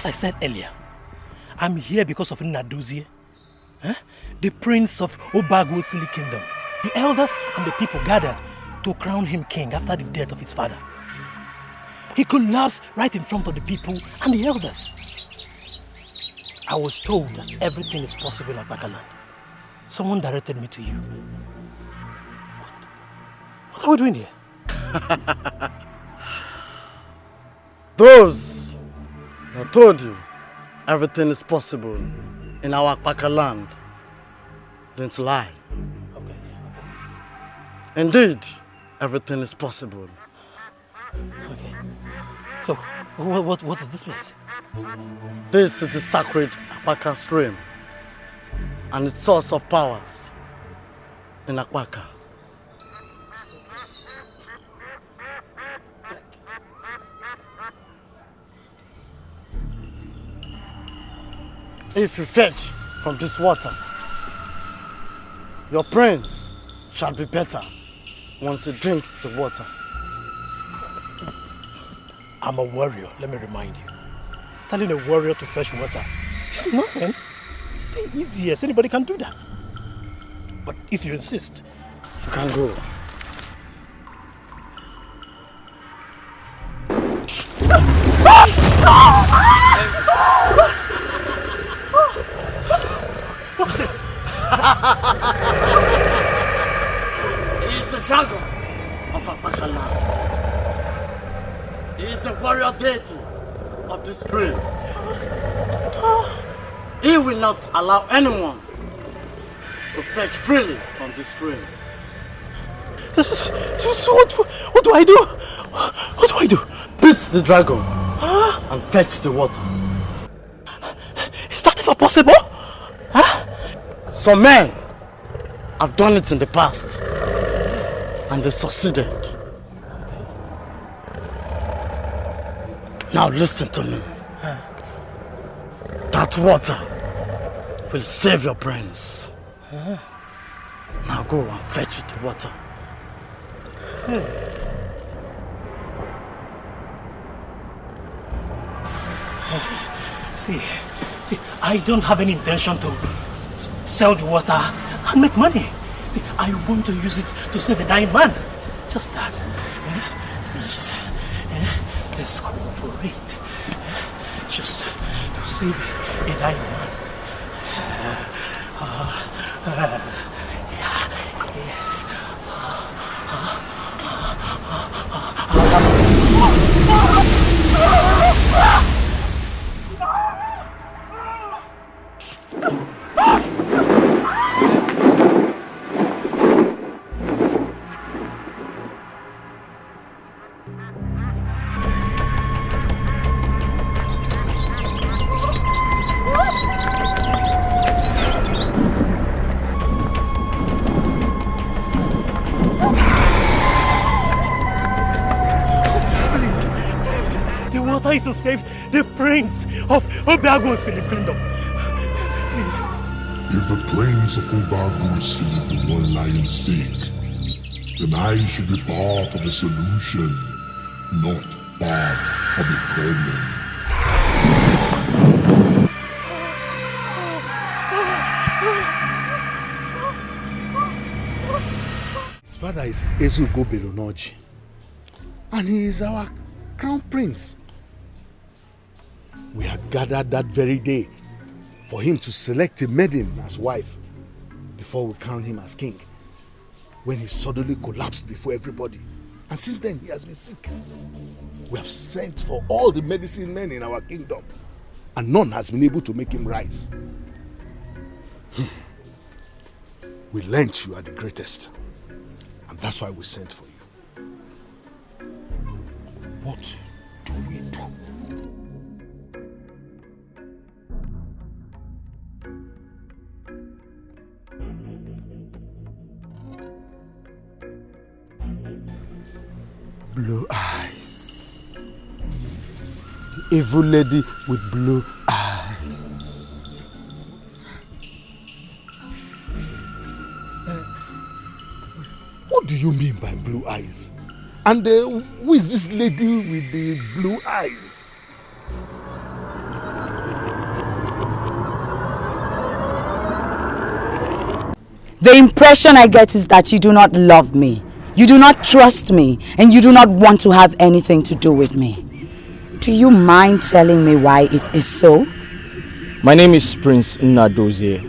As I said earlier, I'm here because of Nnadozie, the prince of Obiagu's kingdom. The elders and the people gathered to crown him king after the death of his father. He collapsed right in front of the people and the elders. I was told that everything is possible in Ukpaka land. Someone directed me to you. What are we doing here? Those that told you everything is possible in our Ukpaka land didn't lie. Okay. Indeed, everything is possible. Okay. So, what is this place? This is the sacred Ukpaka stream and its source of powers in Ukpaka. If you fetch from this water, your prince shall be better once he drinks the water. I'm a warrior, let me remind you. Telling a warrior to fetch water is nothing. It's the easiest. Anybody can do that. But if you insist, you can go. What's this? He is the dragon of Ukpaka land. He is the warrior deity of the stream. He will not allow anyone to fetch freely from the stream. What do I do? What do I do? Beat the dragon and fetch the water. Is that ever possible? Some men have done it in the past and they succeeded. Now listen to me. That water will save your brains. Now go and fetch the water. See, I don't have any intention to sell the water and make money. See, I want to use it to save a dying man. Just that. Please, let's cooperate. Just to save a dying man. Yes. Is to save the prince of Obiagu's kingdom. Please. If the prince of Obiagu is saved for one lion's sake, then I should be part of the solution, not part of the problem. His father is Ezugo Belonoji, and he is our crown prince. We had gathered that very day for him to select a maiden as wife before we crown him as king, when he suddenly collapsed before everybody. And since then, he has been sick. We have sent for all the medicine men in our kingdom, and none has been able to make him rise. We learnt you are the greatest, and that's why we sent for you. What do we do? Blue eyes. The evil lady with blue eyes. What do you mean by blue eyes? And who is this lady with the blue eyes? The impression I get is that you do not love me, you do not trust me, and you do not want to have anything to do with me. Do you mind telling me why it is so? My name is Prince Nnadozie.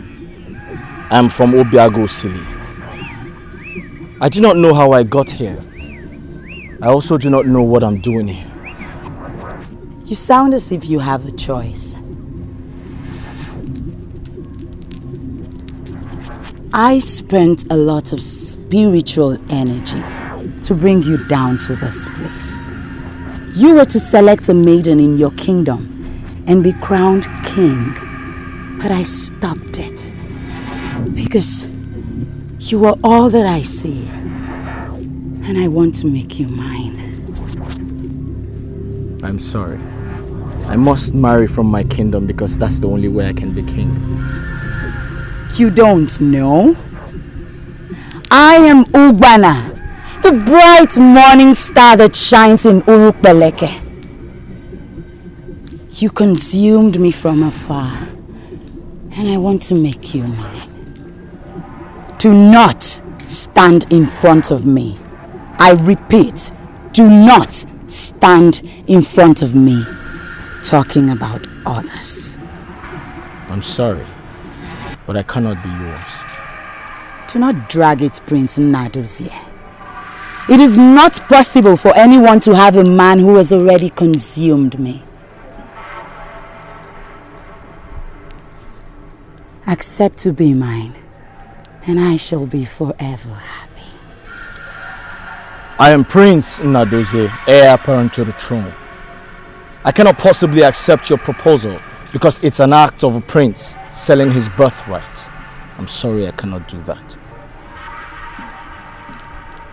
I am from Obiagu City. I do not know how I got here. I also do not know what I'm doing here. You sound as if you have a choice. I spent a lot of spiritual energy to bring you down to this place. You were to select a maiden in your kingdom and be crowned king, but I stopped it because you are all that I see, and I want to make you mine. I'm sorry. I must marry from my kingdom because that's the only way I can be king. You don't know? I am Ukpana, the bright morning star that shines in Ukpeleke. You consumed me from afar, and I want to make you mine. Do not stand in front of me. I repeat, do not stand in front of me talking about others. I'm sorry, but I cannot be yours. Do not drag it, Prince Nnadozie. It is not possible for anyone to have a man who has already consumed me. Accept to be mine, and I shall be forever happy. I am Prince Nnadozie, heir apparent to the throne. I cannot possibly accept your proposal because it's an act of a prince selling his birthright. I'm sorry, I cannot do that.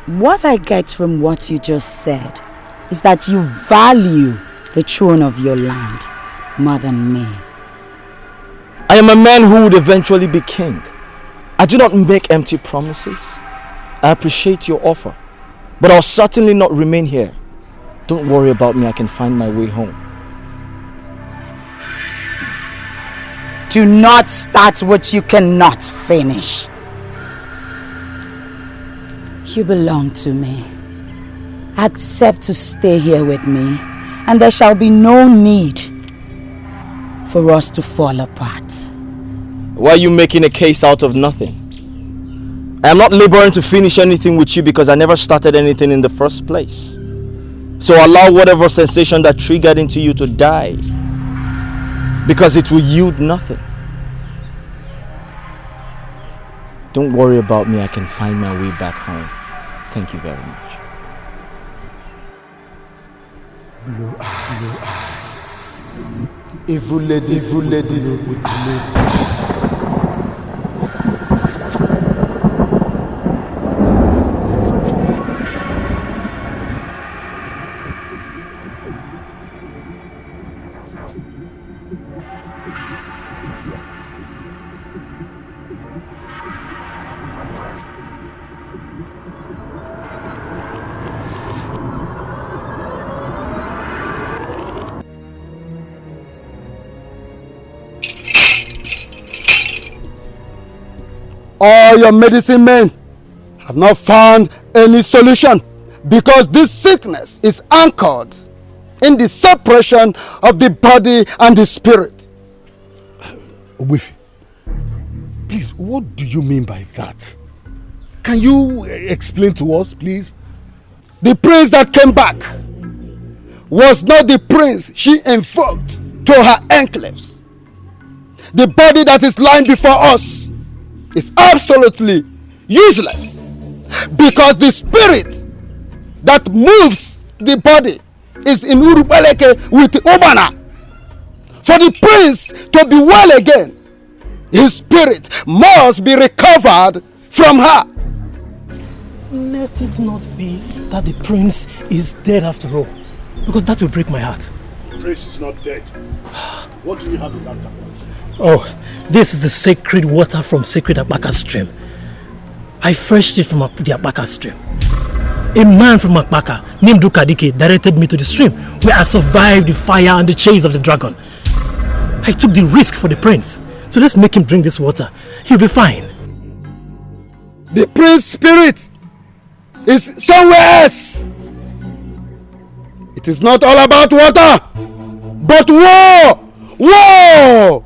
What I get from what you just said is that you value the throne of your land more than me. I am a man who would eventually be king. I do not make empty promises. I appreciate your offer, but I'll certainly not remain here. Don't worry about me, I can find my way home. Do not start what you cannot finish. You belong to me. Accept to stay here with me, and there shall be no need for us to fall apart. Why are you making a case out of nothing? I am not laboring to finish anything with you because I never started anything in the first place. So allow whatever sensation that triggered into you to die, because it will yield nothing. Don't worry about me, I can find my way back home. Thank you very much. Blue eyes. Evil lady with blue eyes. All your medicine men have not found any solution because this sickness is anchored in the separation of the body and the spirit. Ogbefe, please, what do you mean by that? Can you explain to us, please? The prince that came back was not the prince she invoked to her enclaves. The body that is lying before us is absolutely useless because the spirit that moves the body is in Urupeleke with Ukpana. For the prince to be well again, his spirit must be recovered from her. Let it not be that the prince is dead after all, because that will break my heart. The prince is not dead. What do you have in that cup? Oh, this is the sacred water from sacred Ukpaka stream. I fetched it from the Ukpaka stream. A man from Ukpaka named Ukadike directed me to the stream where I survived the fire and the chase of the dragon. I took the risk for the prince. So let's make him drink this water. He'll be fine. The prince spirit is somewhere else. It is not all about water, but war! War!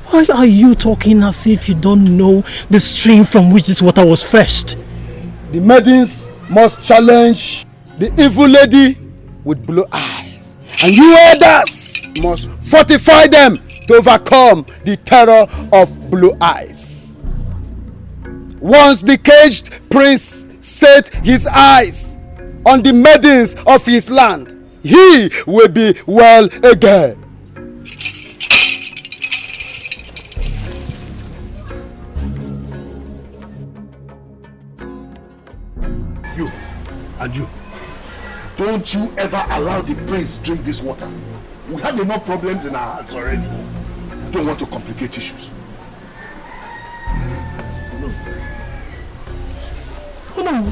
Why are you talking as if you don't know the stream from which this water was fetched? The Madiens must challenge the evil lady with blue eyes, and you others must fortify them to overcome the terror of blue eyes. Once the caged prince set his eyes on the Madiens of his land, he will be well again. You and you, don't you ever allow the prince drink this water. We have enough problems in our hands already. We don't want to complicate issues. No.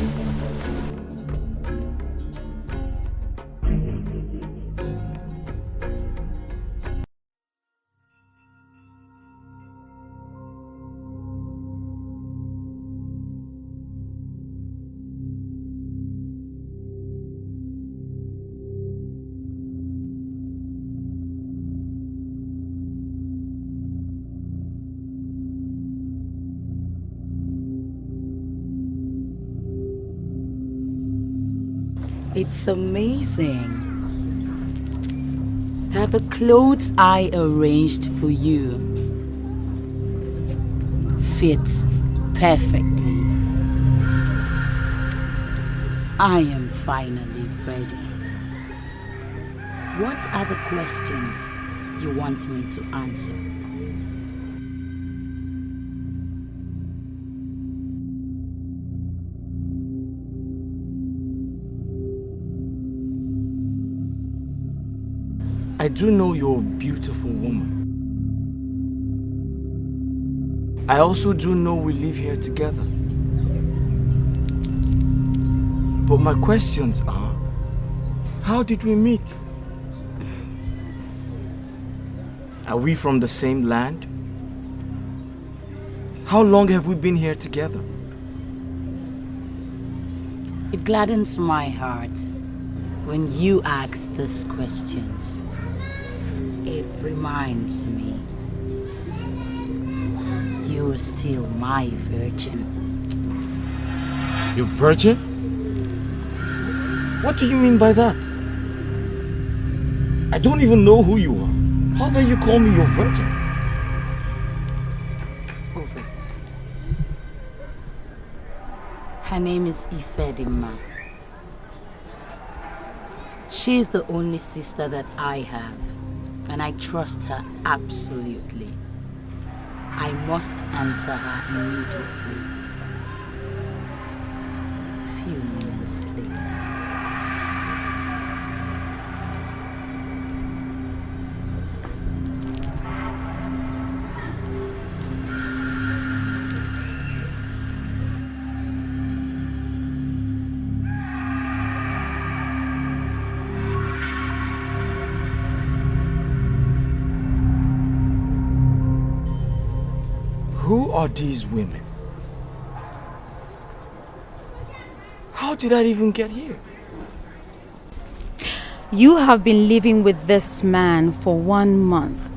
It's amazing that the clothes I arranged for you fits perfectly. I am finally ready. What are the questions you want me to answer? I do know you're a beautiful woman. I also do know we live here together. But my questions are, how did we meet? Are we from the same land? How long have we been here together? It gladdens my heart when you ask these questions. It reminds me you're still my virgin. Your virgin? What do you mean by that? I don't even know who you are. How dare you call me your virgin? Her name is Ifedima. She is the only sister that I have, and I trust her absolutely. I must answer her immediately. Few moments, please. Who are these women? How did I even get here? You have been living with this man for 1 month,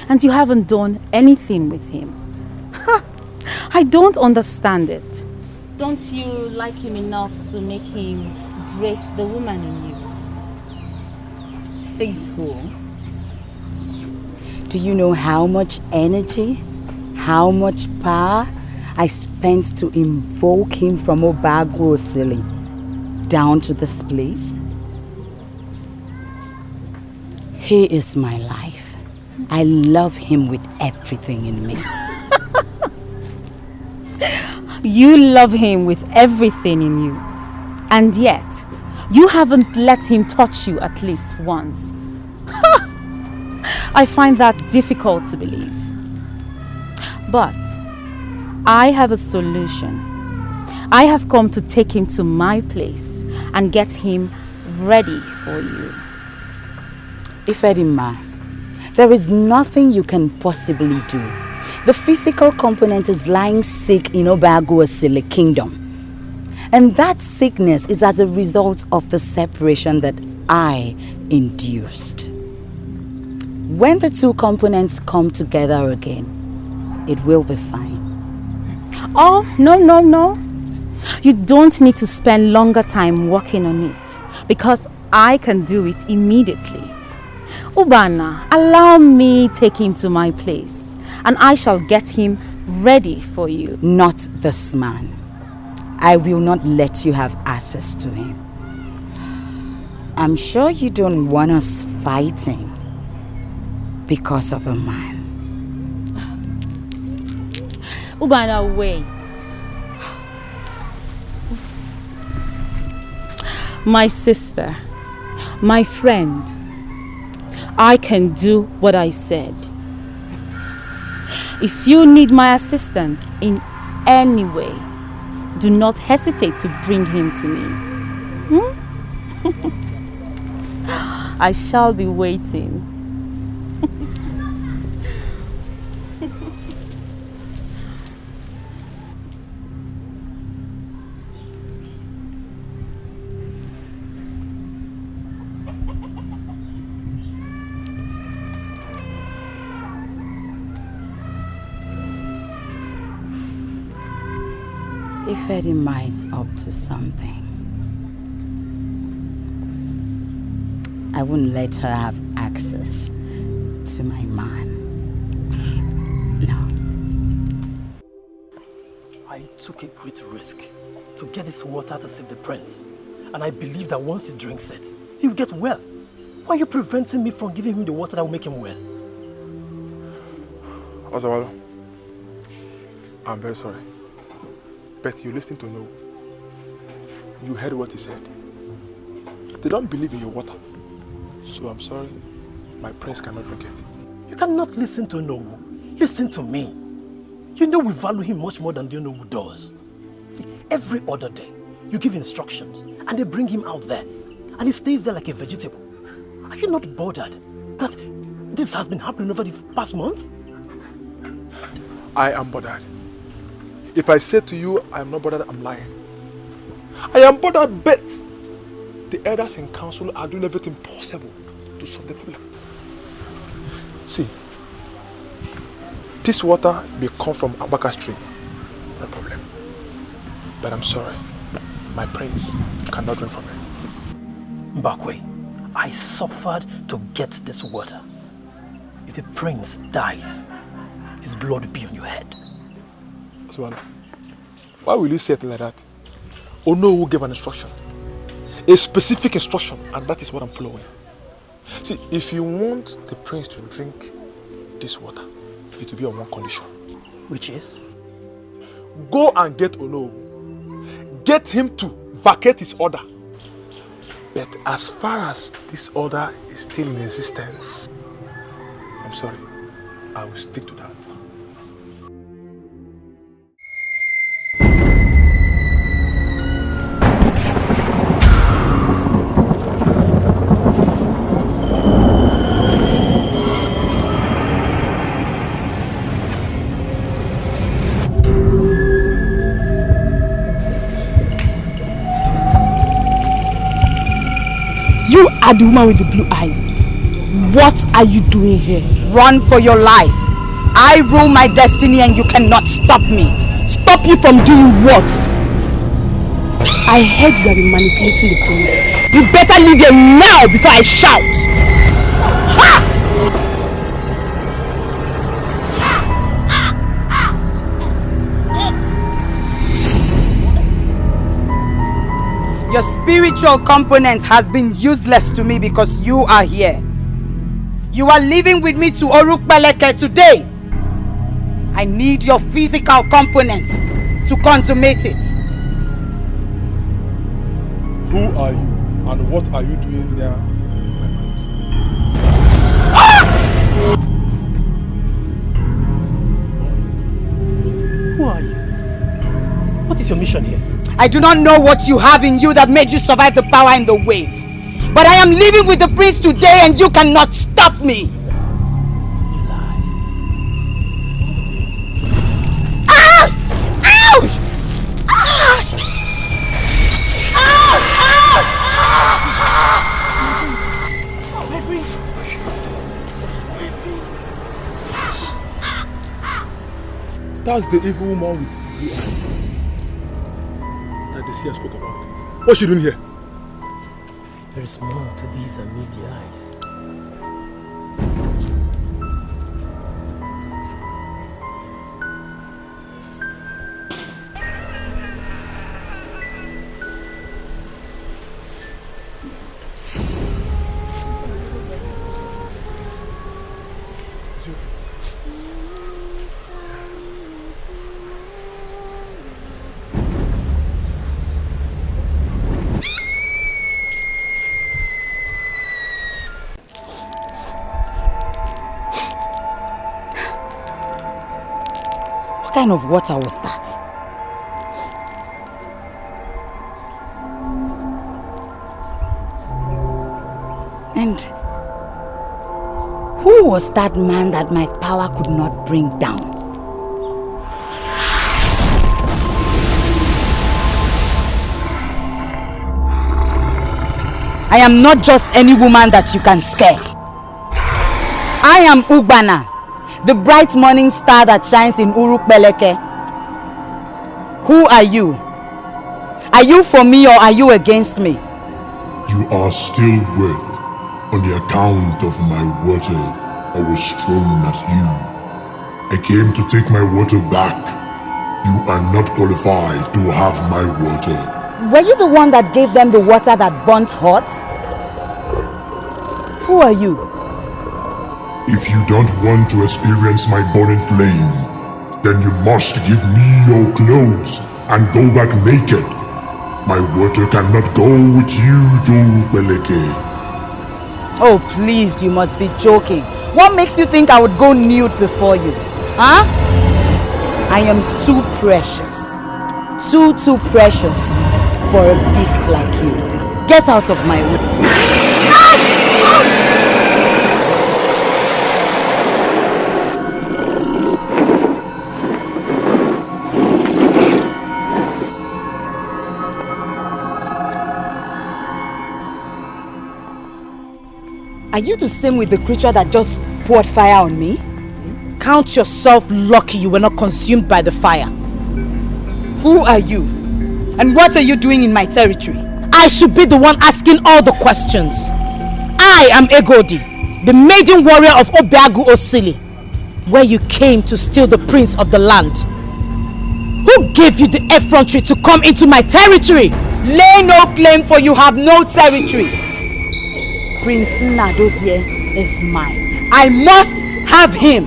and you haven't done anything with him. I don't understand it. Don't you like him enough to make him grace the woman in you? Says who? Do you know how much energy, how much power I spent to invoke him from Obiagu down to this place? He is my life. I love him with everything in me. You love him with everything in you, and yet you haven't let him touch you at least once. I find that difficult to believe. But I have a solution. I have come to take him to my place and get him ready for you. Ifedima, There is nothing you can possibly do. The physical component is lying sick in Obiagu Kingdom. And that sickness is as a result of the separation that I induced. When the two components come together again, it will be fine. Oh, no. You don't need to spend longer time working on it because I can do it immediately. Ukpana, allow me take him to my place and I shall get him ready for you. Not this man. I will not let you have access to him. I'm sure you don't want us fighting because of a man. Ukpana, wait. My sister, my friend, I can do what I said. If you need my assistance in any way, do not hesitate to bring him to me. I shall be waiting. If Edima is up to something, I wouldn't let her have access to my man. No. I took a great risk to get this water to save the prince. And I believe that once he drinks it, he will get well. Why are you preventing me from giving him the water that will make him well? Osawalo, I'm very sorry. But you listened to Onowu. You heard what he said. They don't believe in your water. So I'm sorry, my prince cannot drink it. You cannot listen to Onowu. Listen to me. You know we value him much more than the Onowu does. See, every other day, you give instructions and they bring him out there. And he stays there like a vegetable. Are you not bothered that this has been happening over the past month? I am bothered. If I say to you I am not bothered, I'm lying. I am bothered, but the elders in council are doing everything possible to solve the problem. See, this water may come from Ukpaka stream, no problem. But I'm sorry, my prince cannot drink from it. Mbakwe, I suffered to get this water. If the prince dies, his blood will be on your head. Why will you say it like that? Onowu gave an instruction, a specific instruction, and that is what I'm following. See, if you want the prince to drink this water, it will be on one condition. Which is? Go and get Onowu. Get him to vacate his order. But as far as this order is still in existence, I'm sorry, I will stick to that. You are the woman with the blue eyes. What are you doing here? Run for your life. I rule my destiny and you cannot stop me. Stop you from doing what? I heard you have been manipulating the prince. You better leave here now before I shout. Ha! Your spiritual component has been useless to me because you are here. You are leaving with me to Ukpaka today. I need your physical component to consummate it. Who are you and what are you doing here, my prince? Who are you? What is your mission here? I do not know what you have in you that made you survive the power and the wave. But I am living with the prince today and you cannot stop me. That's the evil woman with the eye that the seer spoke about. What's she doing here? There is more to these than meet the eyes. What kind of water was that? And who was that man that my power could not bring down? I am not just any woman that you can scare. I am Ukpana, the bright morning star that shines in Ukpaka. Who are you? Are you for me or are you against me? You are still wet on the account of my water I was thrown at you. I came to take my water back. You are not qualified to have my water. Were you the one that gave them the water that burnt hot? Who are you? If you don't want to experience my burning flame, then you must give me your clothes and go back naked. My water cannot go with you to Ukpaka. Oh, please, you must be joking. What makes you think I would go nude before you? Huh? I am too precious. Too precious for a beast like you. Get out of my way. Are you the same with the creature that just poured fire on me? Count yourself lucky you were not consumed by the fire. Who are you? And what are you doing in my territory? I should be the one asking all the questions. I am Egodi, the maiden warrior of Obiagu Osili, where you came to steal the prince of the land. Who gave you the effrontery to come into my territory? Lay no claim, for you have no territory. Prince Nnadozie is mine. I must have him.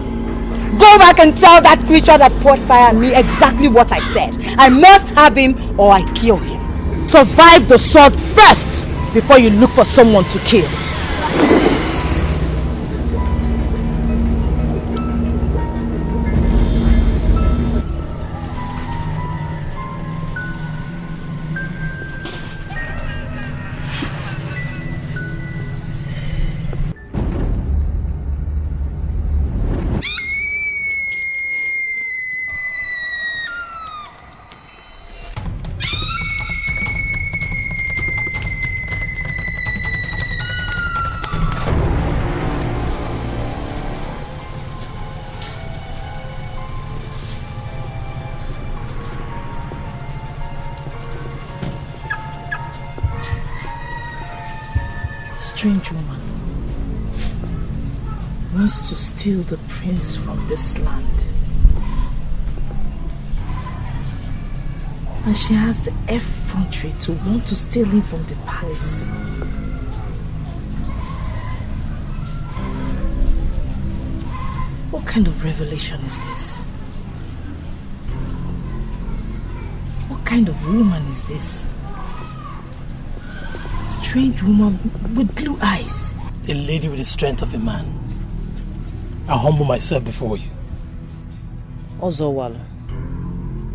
Go back and tell that creature that poured fire on me exactly what I said. I must have him or I kill him. Survive the sword first before you look for someone to kill. Strange woman wants to steal the prince from this land, and she has the effrontery to want to steal him from the palace. What kind of revelation is this? What kind of woman is this? Strange woman with blue eyes. A lady with the strength of a man. I humble myself before you. Ozowalo,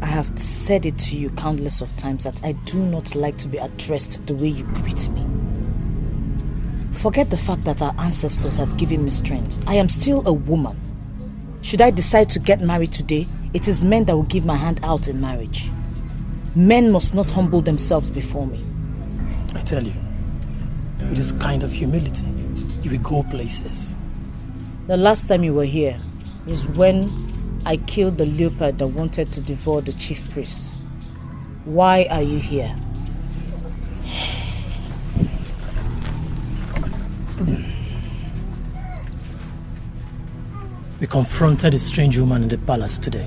I have said it to you countless of times that I do not like to be addressed the way you greet me. Forget the fact that our ancestors have given me strength. I am still a woman. Should I decide to get married today, it is men that will give my hand out in marriage. Men must not humble themselves before me. I tell you, with this kind of humility, you will go places. The last time you were here is when I killed the leopard that wanted to devour the chief priest. Why are you here? We confronted a strange woman in the palace today.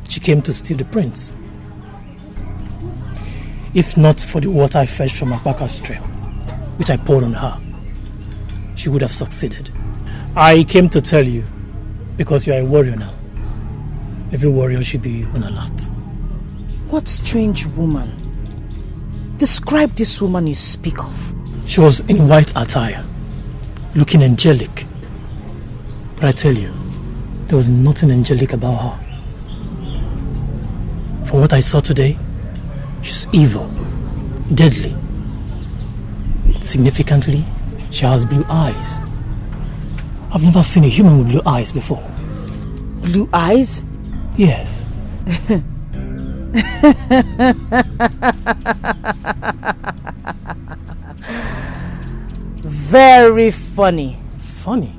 She came to steal the prince. If not for the water I fetched from Ukpaka stream, which I poured on her, she would have succeeded. I came to tell you, because you are a warrior now. Every warrior should be on alert. What strange woman? Describe this woman you speak of. She was in white attire, looking angelic. But I tell you, there was nothing angelic about her. From what I saw today, she's evil, deadly. Significantly, she has blue eyes. I've never seen a human with blue eyes before. Blue eyes? Yes. Very funny. Funny?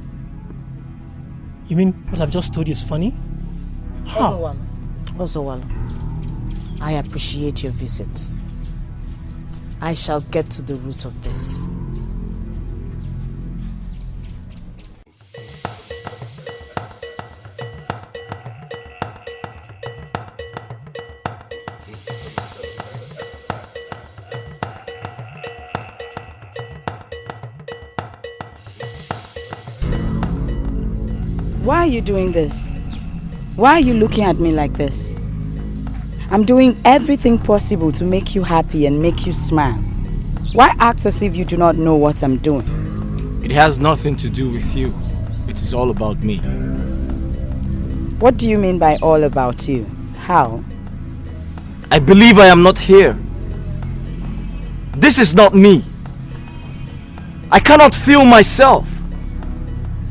You mean what I've just told you is funny? How? Ozowalo, I appreciate your visit. I shall get to the root of this. Why are you doing this? Why are you looking at me like this? I'm doing everything possible to make you happy and make you smile. Why act as if you do not know what I'm doing? It has nothing to do with you. It's all about me. What do you mean by all about you? How? I believe I am not here. This is not me. I cannot feel myself.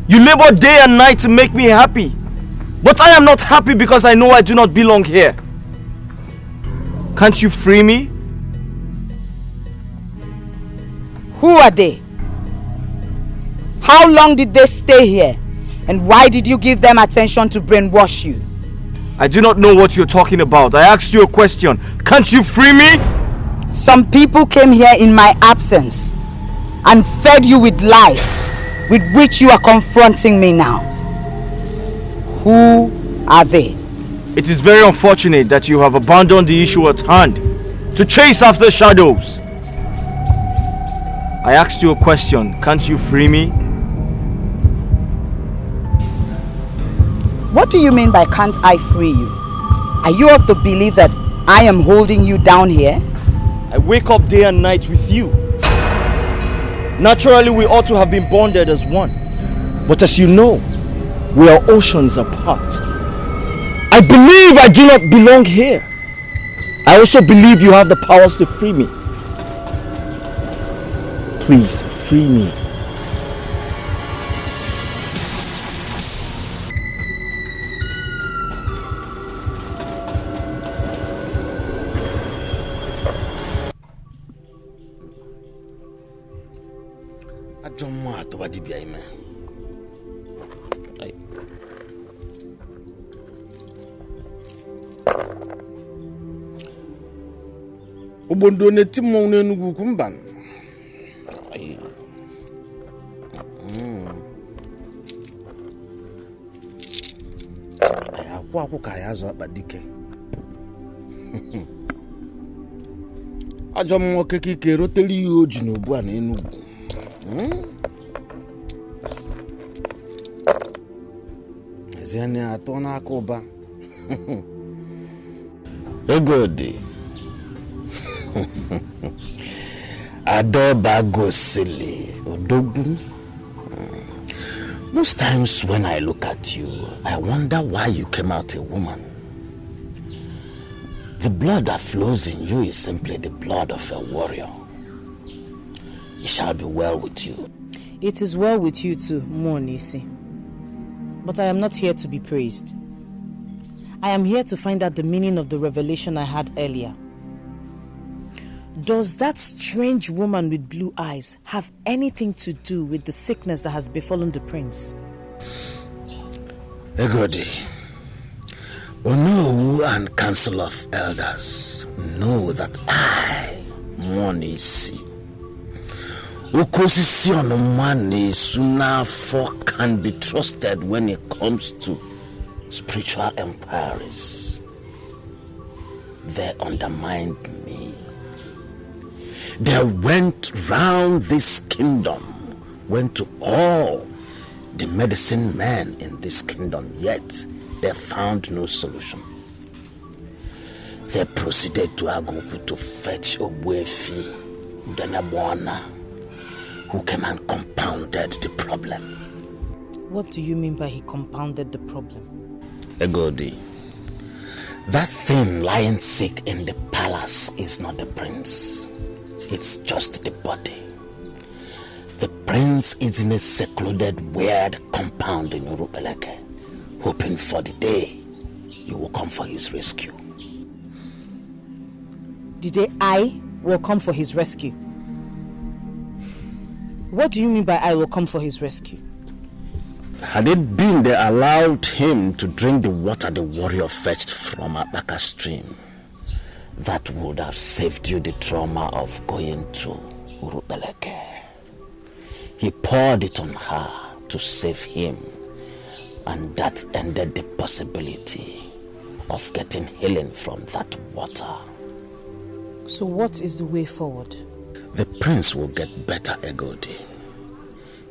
You labor day and night to make me happy. But I am not happy because I know I do not belong here. Can't you free me? Who are they? How long did they stay here? And why did you give them attention to brainwash you? I do not know what you're talking about. I asked you a question. Can't you free me? Some people came here in my absence and fed you with lies with which you are confronting me now. Who are they? It is very unfortunate that you have abandoned the issue at hand to chase after shadows. I asked you a question. Can't you free me? What do you mean by can't I free you? Are you of the belief that I am holding you down here? I wake up day and night with you. Naturally, we ought to have been bonded as one. But as you know, we are oceans apart. I believe I do not belong here. I also believe you have the powers to free me. Please, free me. Obondo ne timon n'Enugu kumban. Akwa ka ya zo akpadike. Ajo mo kekike roteli oji n'obu a na Enugu. Eziani ato na akoba. Egodi. Adobagosili Odogu. Most times when I look at you, I wonder why you came out a woman. The blood that flows in you is simply the blood of a warrior. It shall be well with you. It is well with you too, Monisi. But I am not here to be praised. I am here to find out the meaning of the revelation I had earlier. Does that strange woman with blue eyes have anything to do with the sickness that has befallen the prince? Egodi, Onowu and Council of Elders know that I, Monisi, Ukosisi Onomane Sunafo can be trusted when it comes to spiritual empires. They undermined me. They went round this kingdom, went to all the medicine men in this kingdom, yet they found no solution. They proceeded to Agupu to fetch Ogbefi, Denabwana, who came and compounded the problem. What do you mean by he compounded the problem? Egodi, that thing lying sick in the palace is not the prince. It's just the body. The prince is in a secluded, weird compound in Urupeleke, hoping for the day you will come for his rescue. The day I will come for his rescue? What do you mean by I will come for his rescue? Had it been they allowed him to drink the water the warrior fetched from Ukpaka stream, that would have saved you the trauma of going to Urupeleke. He poured it on her to save him, and that ended the possibility of getting healing from that water. So what is the way forward? The prince will get better, Egodi.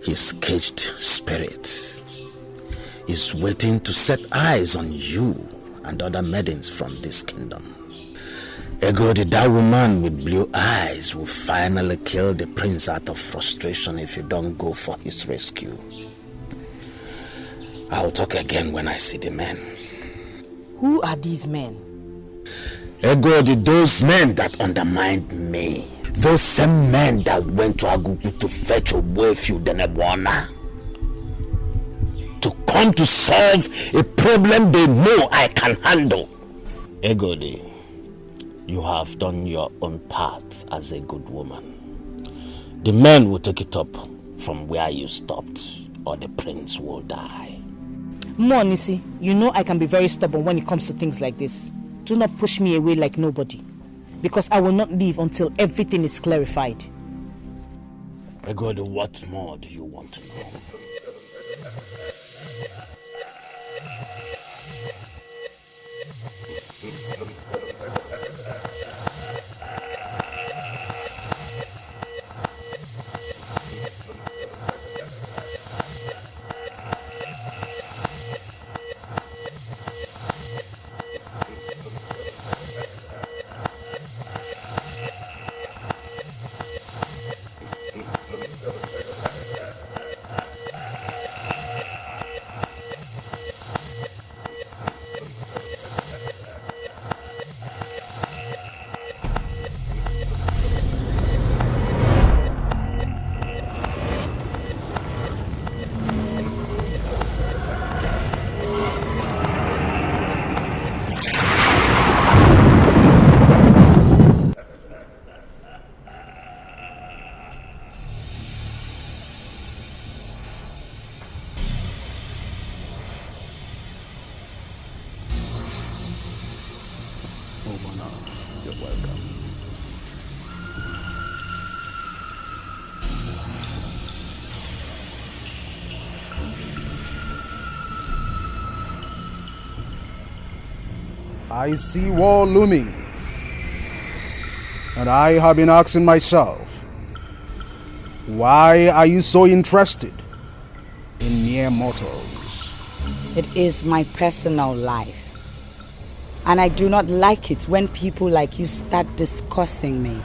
His caged spirit is waiting to set eyes on you and other maidens from this kingdom. Egodi, that woman with blue eyes will finally kill the prince out of frustration if you don't go for his rescue. I'll talk again when I see the men. Who are these men? Egodi, those men that undermined me. Those same men that went to Agupu to fetch Ogbefi Denebwana. To come to solve a problem they know I can handle. Egodi, you have done your own part as a good woman. The men will take it up from where you stopped, or the prince will die. Monisi, you know I can be very stubborn when it comes to things like this. Do not push me away like nobody, because I will not leave until everything is clarified. Egodi, what more do you want to know? You're welcome. I see war looming, and I have been asking myself, why are you so interested in mere mortals? It is my personal life. And I do not like it when people like you start discussing me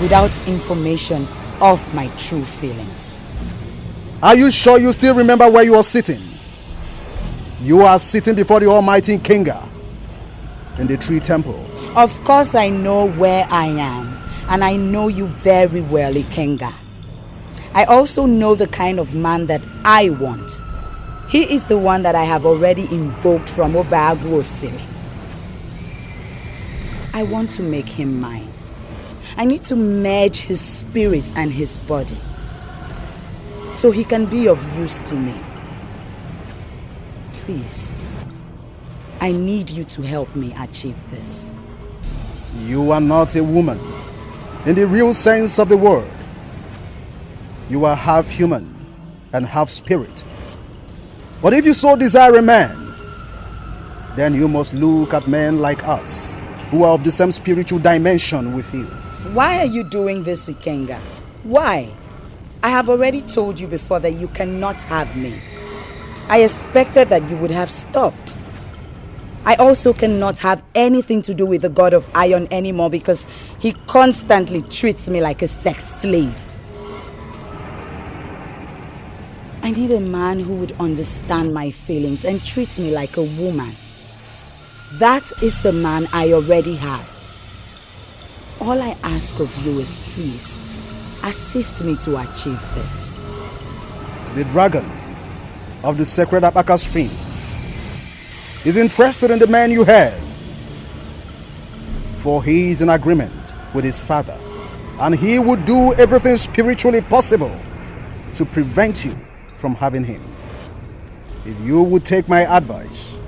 without information of my true feelings. Are you sure you still remember where you are sitting? You are sitting before the Almighty Kinga in the Tree Temple. Of course I know where I am, and I know you very well, Ikenga. I also know the kind of man that I want. He is the one that I have already invoked from Obiagu Osiri. I want to make him mine. I need to merge his spirit and his body so he can be of use to me. Please, I need you to help me achieve this. You are not a woman in the real sense of the word. You are half human and half spirit. But if you so desire a man, then you must look at men like us, who are of the same spiritual dimension with you. Why are you doing this, Ikenga? Why? I have already told you before that you cannot have me. I expected that you would have stopped. I also cannot have anything to do with the god of iron anymore because he constantly treats me like a sex slave. I need a man who would understand my feelings and treat me like a woman. That is the man I already have. All I ask of you is please, assist me to achieve this. The dragon of the sacred Ukpaka stream is interested in the man you have, for he is in agreement with his father, and he would do everything spiritually possible to prevent you from having him. If you would take my advice,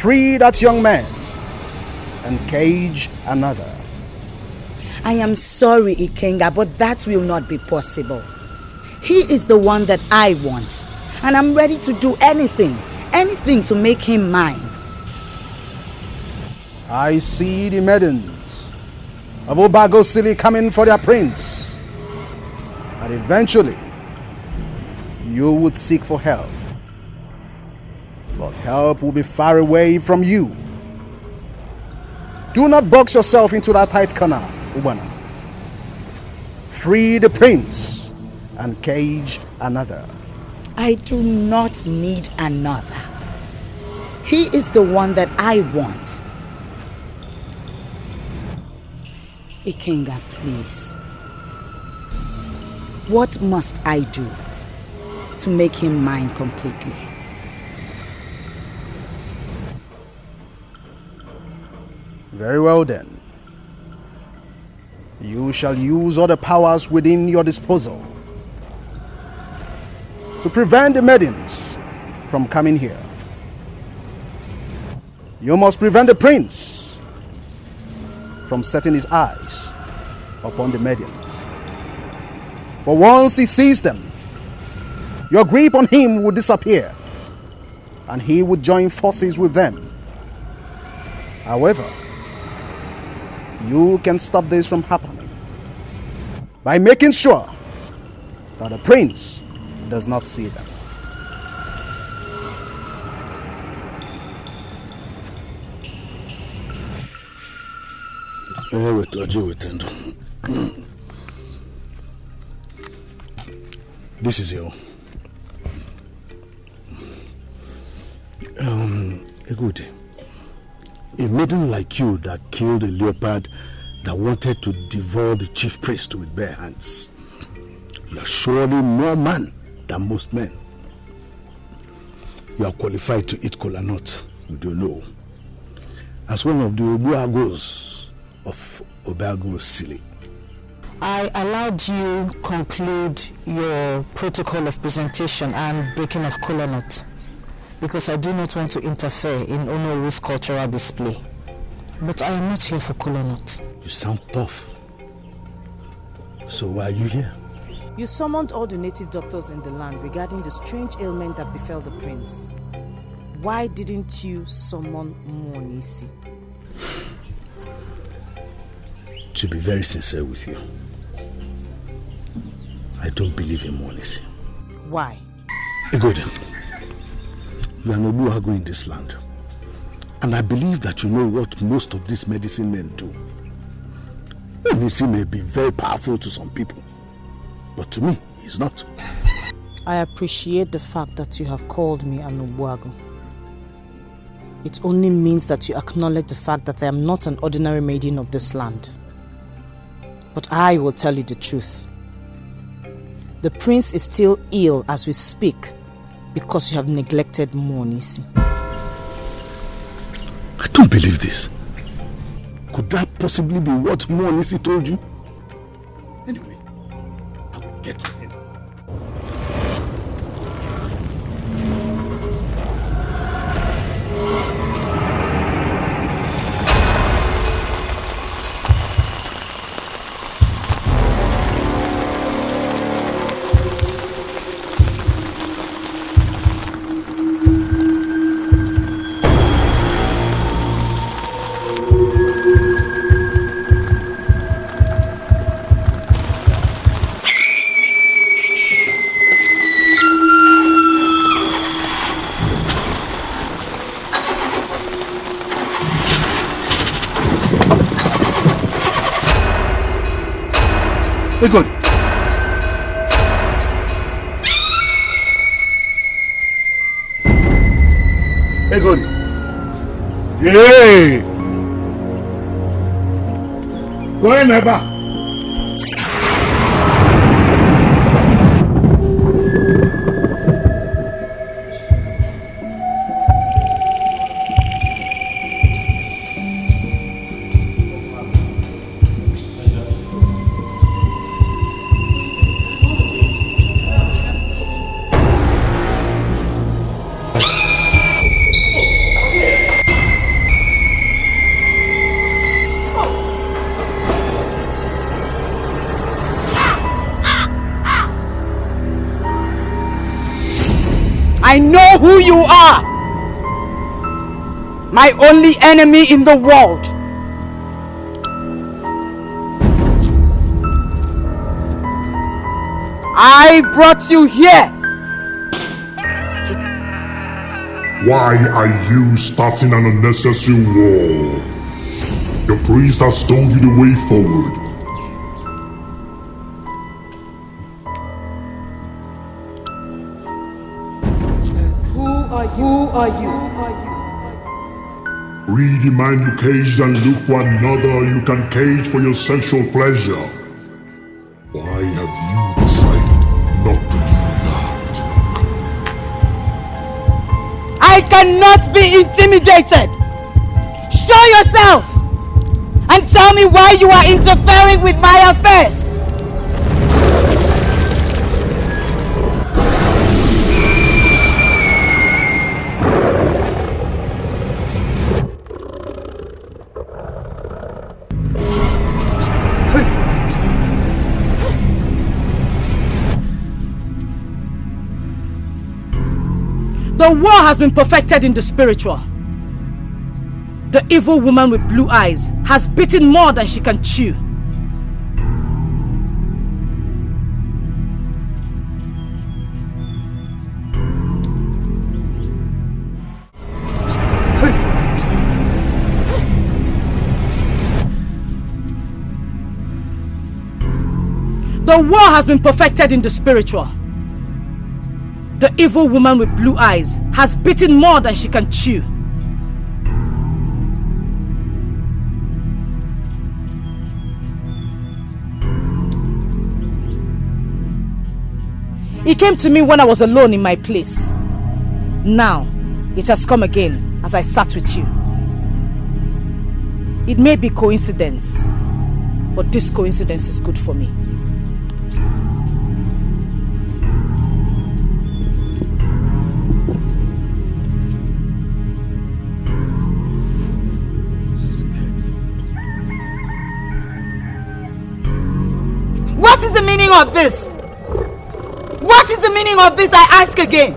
free that young man and cage another. I am sorry, Ikenga, but that will not be possible. He is the one that I want, and I'm ready to do anything to make him mine. I see the maidens of Obiagu coming for their prince, and eventually you would seek for help. But help will be far away from you. Do not box yourself into that tight corner, Ubana. Free the prince and cage another. I do not need another. He is the one that I want. Ikenga, please. What must I do to make him mine completely? Very well then. You shall use all the powers within your disposal to prevent the Madiens from coming here. You must prevent the prince from setting his eyes upon the Madiens. For once he sees them, your grip on him will disappear, and he would join forces with them. However, you can stop this from happening by making sure that the prince does not see them. This is you. Good. A maiden like you that killed a leopard that wanted to devour the chief priest with bare hands. You are surely more man than most men. You are qualified to eat kola nut, you don't know. As one of the Obiagus of Obiagu. I allowed you conclude your protocol of presentation and breaking of kola nut because I do not want to interfere in Onowu's cultural display. But I am not here for kola nut. You sound tough. So why are you here? You summoned all the native doctors in the land regarding the strange ailment that befell the prince. Why didn't you summon Monisi? To be very sincere with you, I don't believe in Monisi. Why? Good. You are no Obiagu in this land. And I believe that you know what most of these medicine men do. Monisi may be very powerful to some people, but to me, he's not. I appreciate the fact that you have called me an Obiagu. It only means that you acknowledge the fact that I am not an ordinary maiden of this land. But I will tell you the truth. The prince is still ill as we speak because you have neglected Monisi. I don't believe this. Could that possibly be what Monisi told you? Anyway, I will get to him. Hey, God. Hey, God. Hey! Go ahead, neighbor. I know who you are! My only enemy in the world! I brought you here! Why are you starting an unnecessary war? Your priest has told you the way forward. Who are you? Free the man you caged and look for another you can cage for your sexual pleasure. Why have you decided not to do that? I cannot be intimidated! Show yourself! And tell me why you are interfering with my affairs! The war has been perfected in the spiritual. The evil woman with blue eyes has bitten more than she can chew. The war has been perfected in the spiritual. The evil woman with blue eyes has bitten more than she can chew. It came to me when I was alone in my place. Now, it has come again as I sat with you. It may be coincidence, but this coincidence is good for me. What is the meaning of this? What is the meaning of this, I ask again?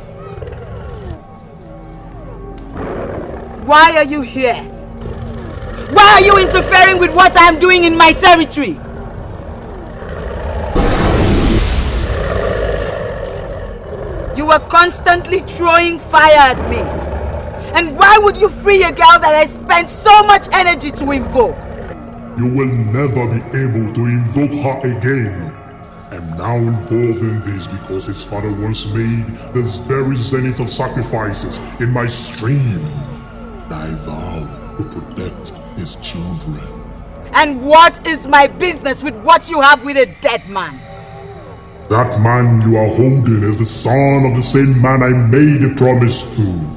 Why are you here? Why are you interfering with what I am doing in my territory? You are constantly throwing fire at me. And why would you free a girl that I spent so much energy to invoke? You will never be able to invoke her again. I'm now involved in this because his father once made this very zenith of sacrifices in my stream. I vow to protect his children. And what is my business with what you have with a dead man? That man you are holding is the son of the same man I made a promise to.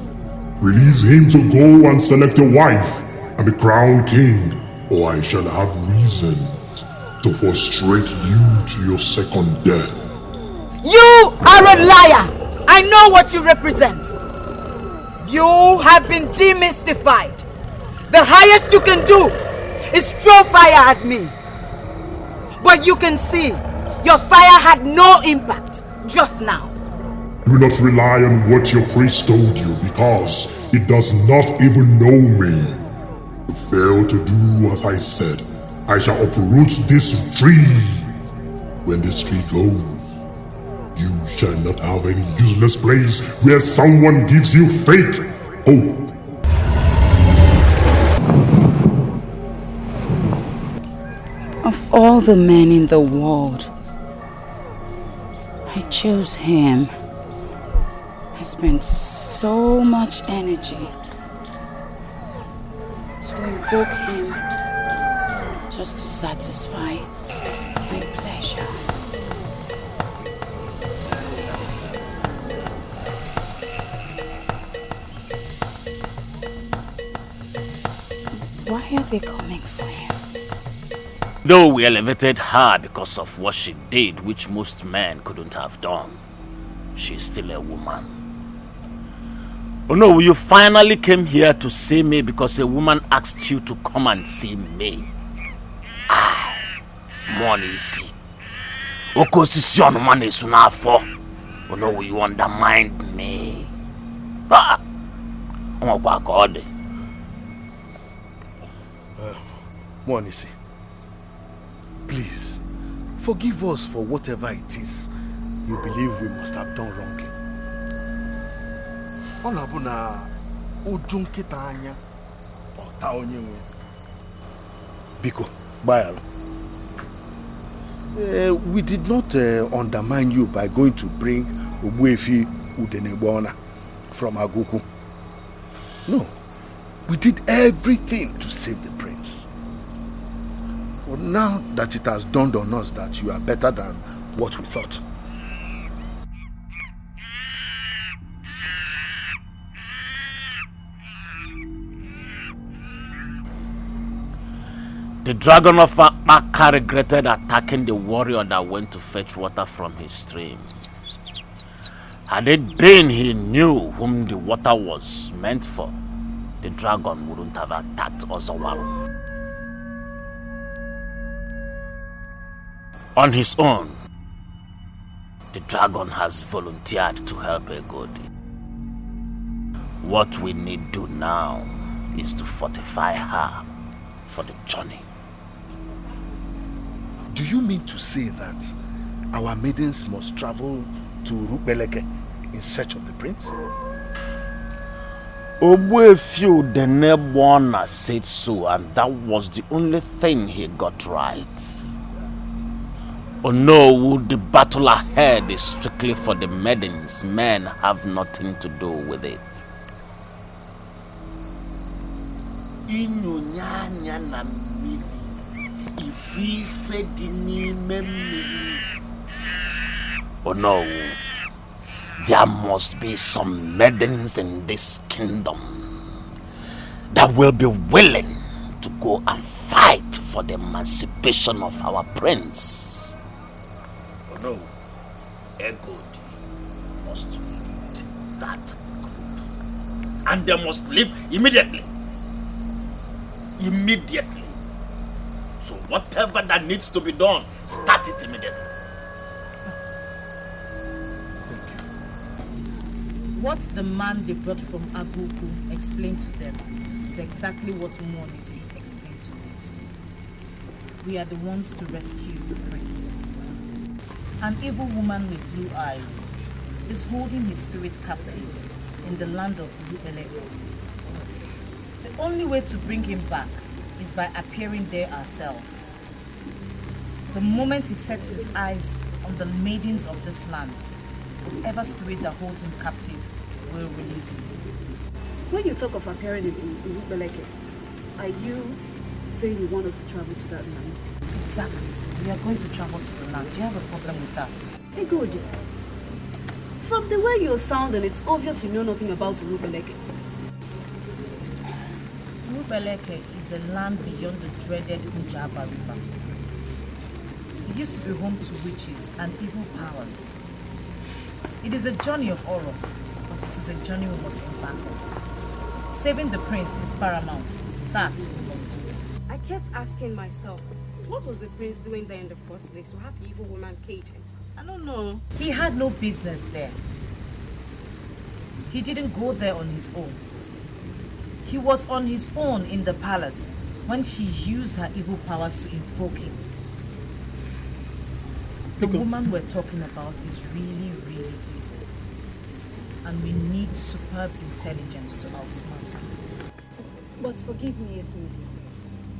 Release him to go and select a wife and be crowned king, or I shall have reasons to frustrate you to your second death. You are a liar! I know what you represent. You have been demystified. The highest you can do is throw fire at me. But you can see, your fire had no impact just now. Do not rely on what your priest told you because it does not even know me. You fail to do as I said. I shall uproot this tree. When this tree goes, you shall not have any useless place where someone gives you fake hope. Of all the men in the world, I chose him. I spent so much energy to invoke him just to satisfy my pleasure. Why are they coming for him? Though we elevated her because of what she did, which most men couldn't have done, she's still a woman. Onowu, you finally came here to see me because a woman asked you to come and see me. Money see. Okosisi money suna for. Onowu, you undermined me. Monisi, please, forgive us for whatever it is you believe we must have done wrongly. Biko, Bayalo. We did not undermine you by going to bring Ogbefi Udenebona from Aguku. No, we did everything to save the prince. But now that it has dawned on us that you are better than what we thought. The dragon of Ukpaka regretted attacking the warrior that went to fetch water from his stream. Had it been he knew whom the water was meant for, the dragon wouldn't have attacked Ozawaru. On his own, the dragon has volunteered to help Egodi. What we need do now is to fortify her for the journey. Do you mean to say that our maidens must travel to Ukpeleke in search of the prince? Ogbefi the Nebona said so, and that was the only thing he got right. Onowu, the battle ahead is strictly for the Madiens. Men have nothing to do with it. Onowu, there must be some Madiens in this kingdom that will be willing to go and fight for the emancipation of our prince. Onowu, Egodi must lead that group, and they must leave immediately. Immediately. So whatever that needs to be done, start it immediately. What the man they brought from Aguku explained to them is exactly what Monisi explained to me. We are the ones to rescue the prince. An evil woman with blue eyes is holding his spirit captive in the land of Ukpeleke. The only way to bring him back is by appearing there ourselves. The moment he sets his eyes on the maidens of this land, whatever spirit that holds him captive will release him. When you talk of appearing in Ukpeleke, are you saying you want us to travel to that land? Exactly. We are going to travel to the land. Do you have a problem with that? Hey, good. From the way you're sounding, it's obvious you know nothing about Ukpeleke. Ukpeleke is a land beyond the dreaded Ujaba River. It used to be home to witches and evil powers. It is a journey of horror, but it is a journey we must embark on. Saving the prince is paramount. That we must do. I kept asking myself, what was the prince doing there in the first place to have the evil woman cage him? I don't know. He had no business there. He didn't go there on his own. He was on his own in the palace when she used her evil powers to invoke him. The woman we're talking about is really, really evil. And we need superb intelligence to outsmart her. But forgive me, Esin.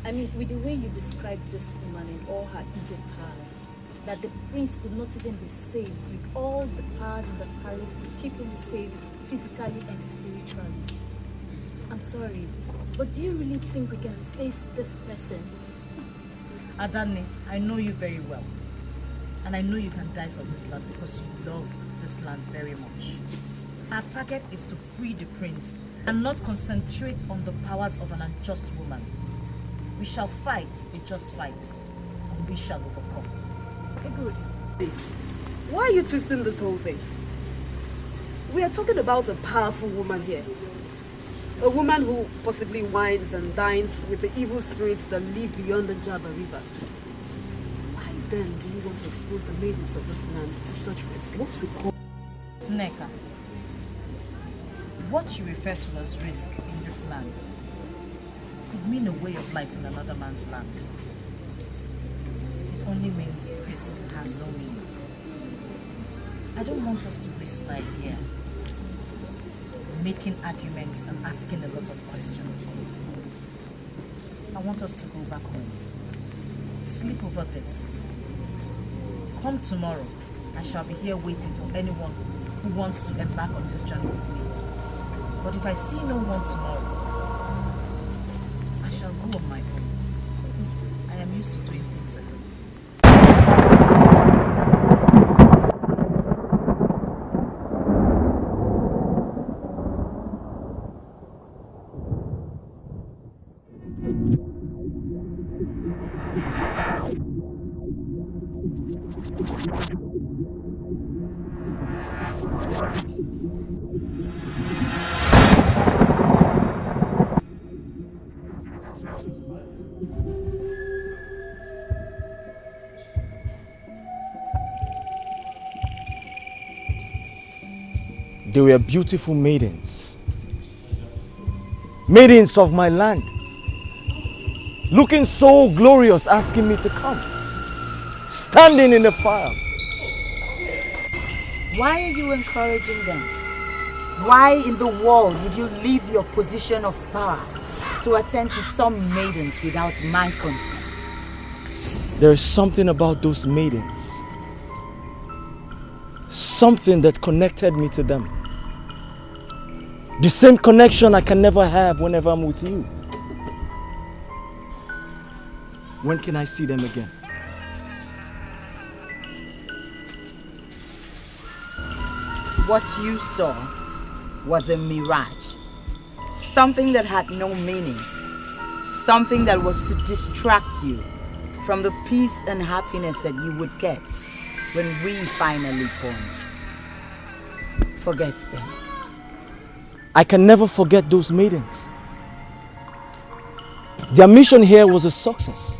I mean, with the way you describe this woman and all her evil powers, that the prince could not even be saved with all the powers in the palace to keep him safe physically and spiritually. I'm sorry, but do you really think we can face this person? Adani, I know you very well. And I know you can die for this land because you love this land very much. Our target is to free the prince and not concentrate on the powers of an unjust woman. We shall fight a just fight, and we shall overcome. Okay, good. Why are you twisting this whole thing? We are talking about a powerful woman here. A woman who possibly wines and dines with the evil spirits that live beyond the Jaba River. Why then do you want to expose the maidens of this land to such risk? What we call... Neka, what you refer to as risk in this land could mean a way of life in another man's land. It only means risk has no meaning. I don't want us to waste time here making arguments and asking a lot of questions. I want us to go back home. Sleep over this. Come tomorrow. I shall be here waiting for anyone who wants to embark on this journey with me. But if I see no one tomorrow, I shall go on my own. I am used to doing things alone. They were beautiful maidens. Maidens of my land. Looking so glorious, asking me to come. Standing in the fire. Why are you encouraging them? Why in the world would you leave your position of power to attend to some maidens without my consent? There is something about those maidens. Something that connected me to them. The same connection I can never have whenever I'm with you. When can I see them again? What you saw was a mirage. Something that had no meaning. Something that was to distract you from the peace and happiness that you would get when we finally bond. Forget them. I can never forget those maidens. Their mission here was a success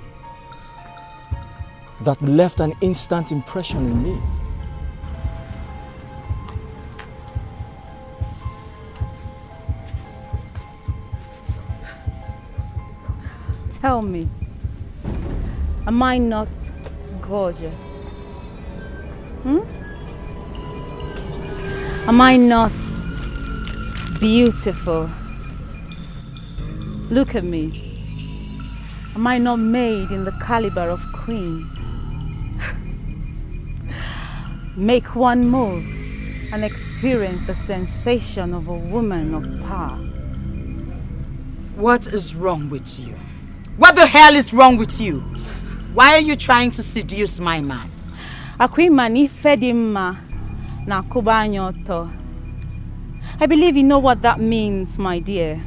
that left an instant impression in me. Tell me, am I not gorgeous? Am I not beautiful? Look at me. Am I not made in the caliber of queens? Make one move and experience the sensation of a woman of power. What is wrong with you? What the hell is wrong with you? Why are you trying to seduce my man? Akwimani fedima na kubanyoto. I believe you know what that means, my dear.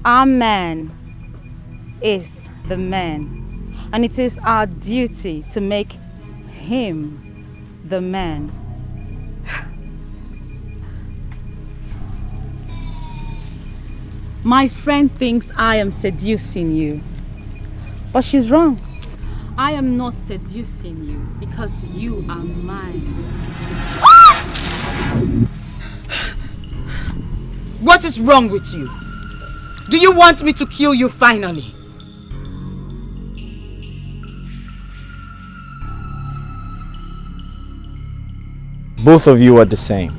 Our man is the man, and it is our duty to make him the man. My friend thinks I am seducing you, but she's wrong. I am not seducing you because you are mine. What is wrong with you? Do you want me to kill you finally? Both of you are the same.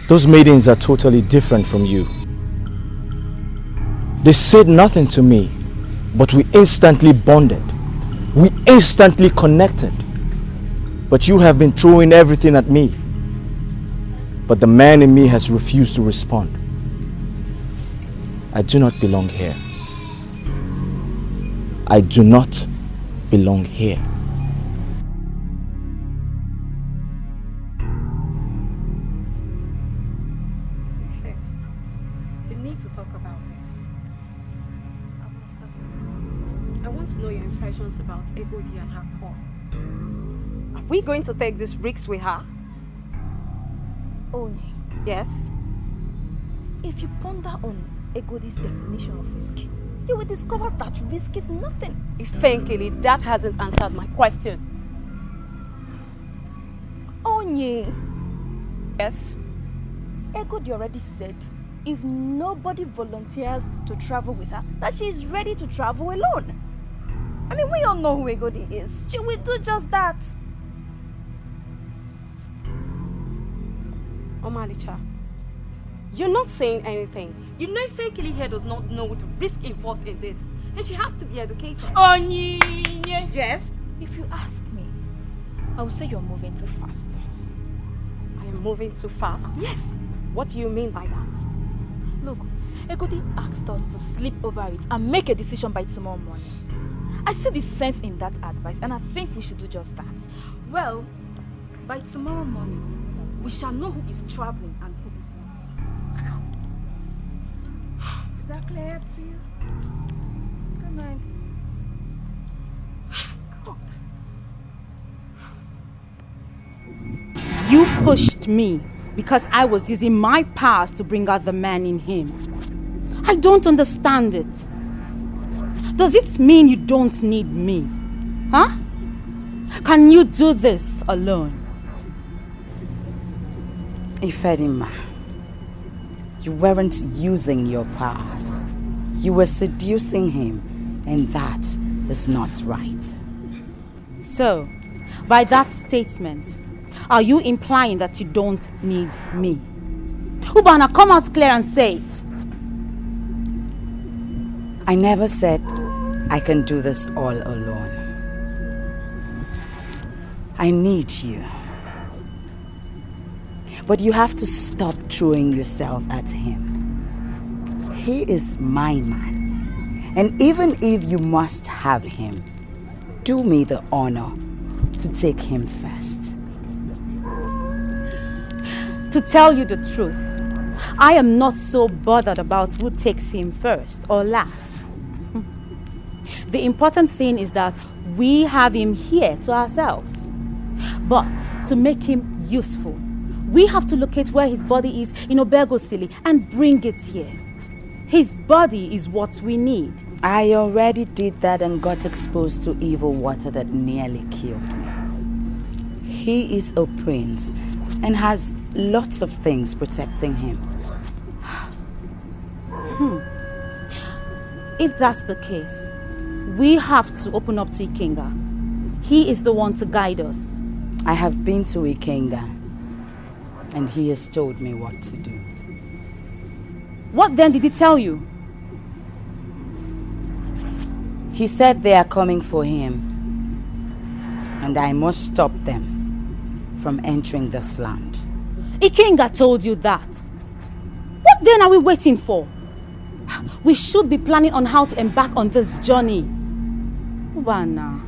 Those maidens are totally different from you. They said nothing to me, but we instantly bonded. We instantly connected. But you have been throwing everything at me. But the man in me has refused to respond. I do not belong here. I do not belong here. We need to talk about this. I want to know your impressions about Egodi and her call. Are we going to take this risk with her? Only. Yes. If you ponder on Egodi's definition of risk, you will discover that risk is nothing. Frankly, that hasn't answered my question. Onye. Yes. Egodi already said if nobody volunteers to travel with her, that she is ready to travel alone. I mean, we all know who Egodi is. She will do just that. Omalicha, you're not saying anything. You know Fakely here does not know the risk involved in this. And she has to be educated. Yes? If you ask me, I will say you're moving too fast. I am moving too fast? Yes. What do you mean by that? Look, Egodi asked us to sleep over it and make a decision by tomorrow morning. I see the sense in that advice and I think we should do just that. Well, by tomorrow morning, we shall know who is traveling and who is not. Is that clear to you? Good night. You pushed me because I was using my powers to bring out the man in him. I don't understand it. Does it mean you don't need me? Huh? Can you do this alone? Ifedima, you weren't using your powers. You were seducing him, and that is not right. So, by that statement, are you implying that you don't need me? Ukpana, come out clear and say it. I never said I can do this all alone. I need you. But you have to stop throwing yourself at him. He is my man. And even if you must have him, do me the honor to take him first. To tell you the truth, I am not so bothered about who takes him first or last. The important thing is that we have him here to ourselves. But to make him useful, we have to locate where his body is in Obiagu and bring it here. His body is what we need. I already did that and got exposed to evil water that nearly killed me. He is a prince and has lots of things protecting him. If that's the case, we have to open up to Ikenga. He is the one to guide us. I have been to Ikenga, and he has told me what to do. What then did he tell you? He said they are coming for him, and I must stop them from entering this land. Ikenga told you that. What then are we waiting for? We should be planning on how to embark on this journey. Ubana,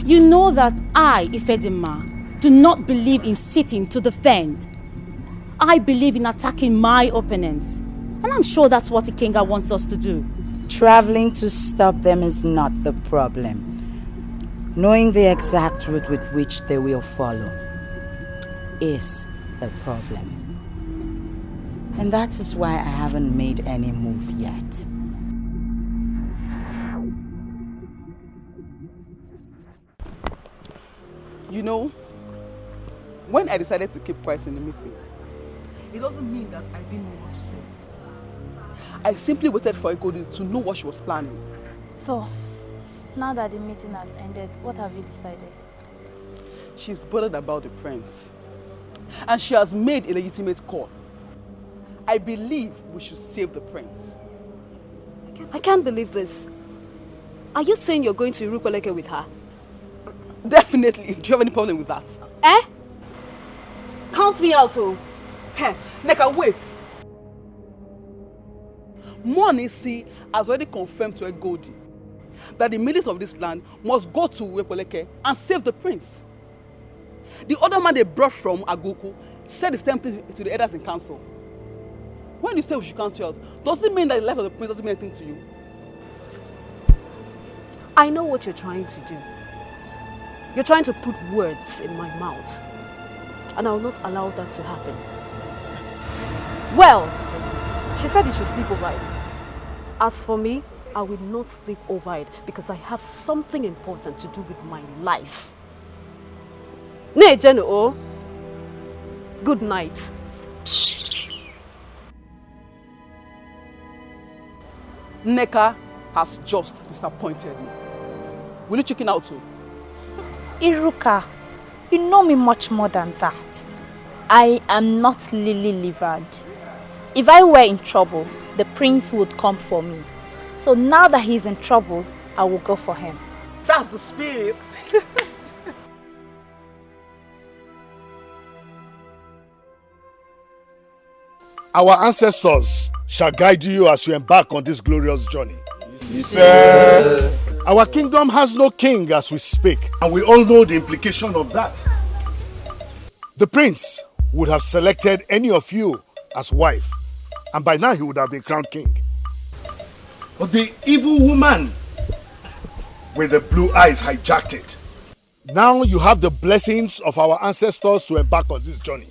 you know that I, Ifedima, do not believe in sitting to defend. I believe in attacking my opponents. And I'm sure that's what Ikenga wants us to do. Traveling to stop them is not the problem. Knowing the exact route with which they will follow is the problem. And that is why I haven't made any move yet. You know, when I decided to keep quiet in the meeting, it doesn't mean that I didn't know what to say. I simply waited for Egodi to know what she was planning. So, now that the meeting has ended, what have you decided? She's bothered about the prince. And she has made a legitimate call. I believe we should save the prince. I can't believe this. Are you saying you're going to Ukpaka with her? Definitely. Do you have any problem with that? Eh? Count me out, oh. Hey, Neka, wait. Monisi has already confirmed to Egodi that the maidens of this land must go to Ukpaka and save the prince. The other man they brought from Agoku said the same thing to the elders in council. When you say we should count you out, does it mean that the life of the prince doesn't mean anything to you? I know what you're trying to do. You're trying to put words in my mouth. And I will not allow that to happen. Well, she said you should sleep over it. As for me, I will not sleep over it because I have something important to do with my life. Nay, Jeno, good night. Neka has just disappointed me. Will you chicken out too? Iruka, you know me much more than that. I am not lily-livered. If I were in trouble, the prince would come for me. So now that he's in trouble, I will go for him. That's the spirit. Our ancestors shall guide you as you embark on this glorious journey. Yes, sir. Our kingdom has no king as we speak. And we all know the implication of that. The prince would have selected any of you as wife, and by now he would have been crowned king. But the evil woman with the blue eyes hijacked it. Now you have the blessings of our ancestors to embark on this journey.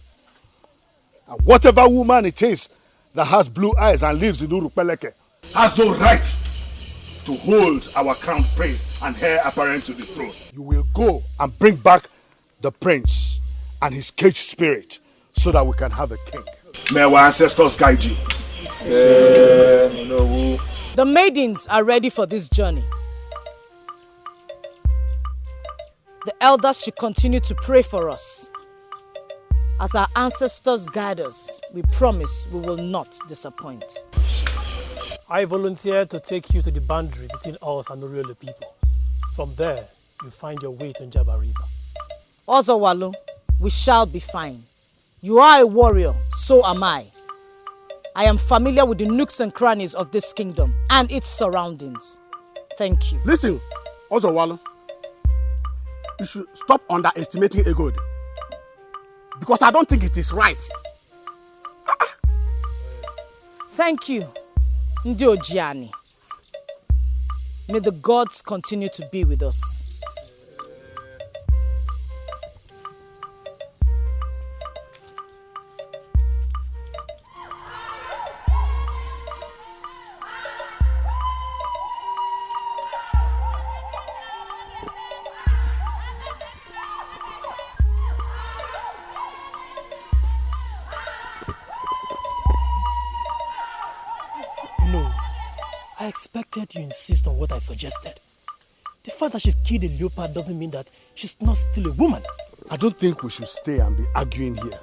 And whatever woman it is that has blue eyes and lives in Ukpaka has no right to hold our crown prince and heir apparent to the throne. You will go and bring back the prince and his caged spirit so that we can have a king. May our ancestors guide you. The maidens are ready for this journey. The elders should continue to pray for us. As our ancestors guide us, we promise we will not disappoint. I volunteer to take you to the boundary between us and the Oriole people. From there, you find your way to Njaba River. Ozowalu, we shall be fine. You are a warrior, so am I. I am familiar with the nooks and crannies of this kingdom and its surroundings. Thank you. Listen, Ozowalu, you should stop underestimating Egodi. Because I don't think it is right. Thank you, Ndi Ojiani. May the gods continue to be with us. I expected you insist on what I suggested. The fact that she's killed a leopard doesn't mean that she's not still a woman. I don't think we should stay and be arguing here.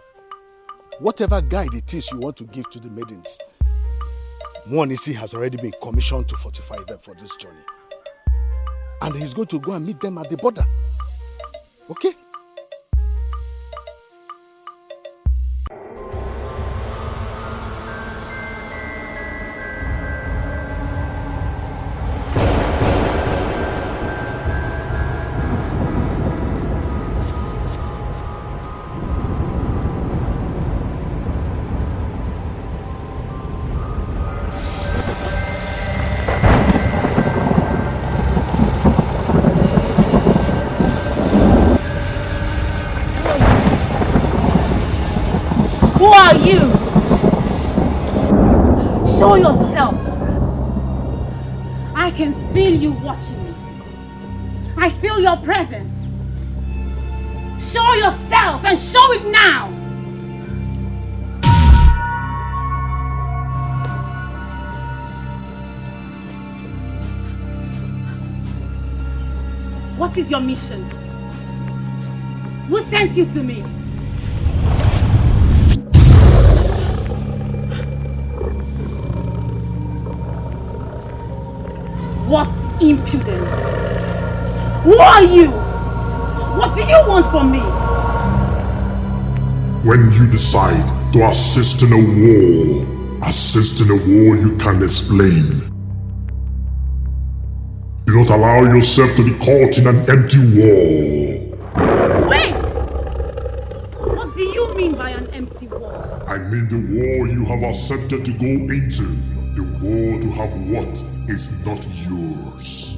Whatever guide it is you want to give to the maidens, Monisi has already been commissioned to fortify them for this journey. And he's going to go and meet them at the border. Okay? Show yourself. I can feel you watching me. I feel your presence. Show yourself and show it now. What is your mission? Who sent you to me? What impudence! Who are you? What do you want from me? When you decide to assist in a war, assist in a war you can explain. Do not allow yourself to be caught in an empty war. Wait! What do you mean by an empty war? I mean the war you have accepted to go into. The war to have what is not yours.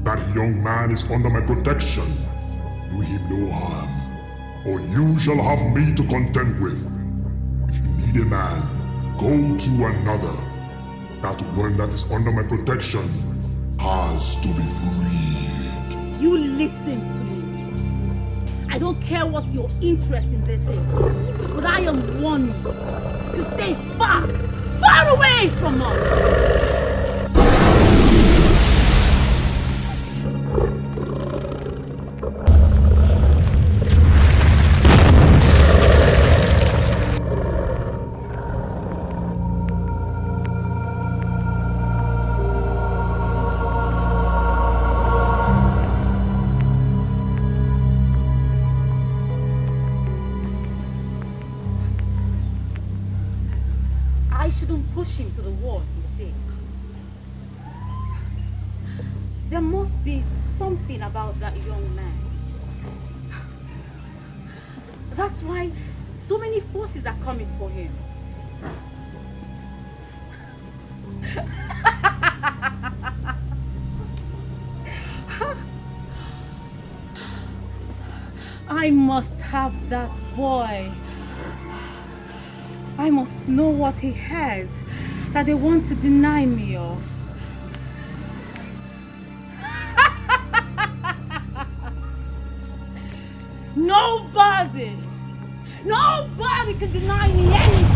That young man is under my protection. Do him no harm, or you shall have me to contend with. If you need a man, go to another. That one that is under my protection has to be freed. You listen to me. I don't care what your interest in this is, but I am warning you to stay far, far away from us. I shouldn't push him to the wall, you see. There must be something about that young man. That's why so many forces are coming for him. I must have that boy. I must know what he has that they want to deny me of. Nobody can deny me anything.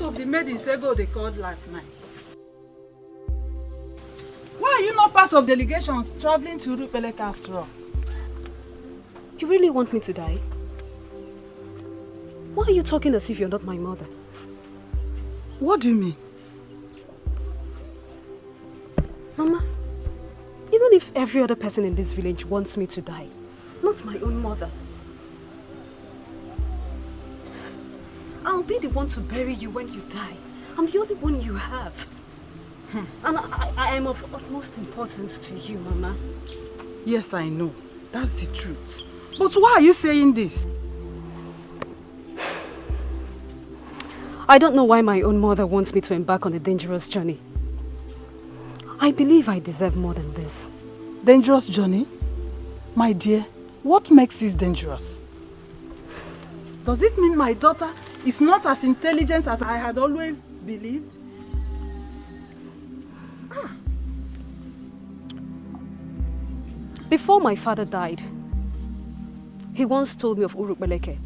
Of the Madiens they called last night. Why are you not part of delegations traveling to Ukpaka after all? You really want me to die? Why are you talking as if you're not my mother? What do you mean? Mama, even if every other person in this village wants me to die, not my own mother, I'll be the one to bury you when you die. I'm the only one you have. And I am of utmost importance to you, Mama. Yes, I know. That's the truth. But why are you saying this? I don't know why my own mother wants me to embark on a dangerous journey. I believe I deserve more than this. Dangerous journey? My dear, what makes this dangerous? Does it mean my daughter is not as intelligent as I had always believed? Before my father died, he once told me of Ukpaka.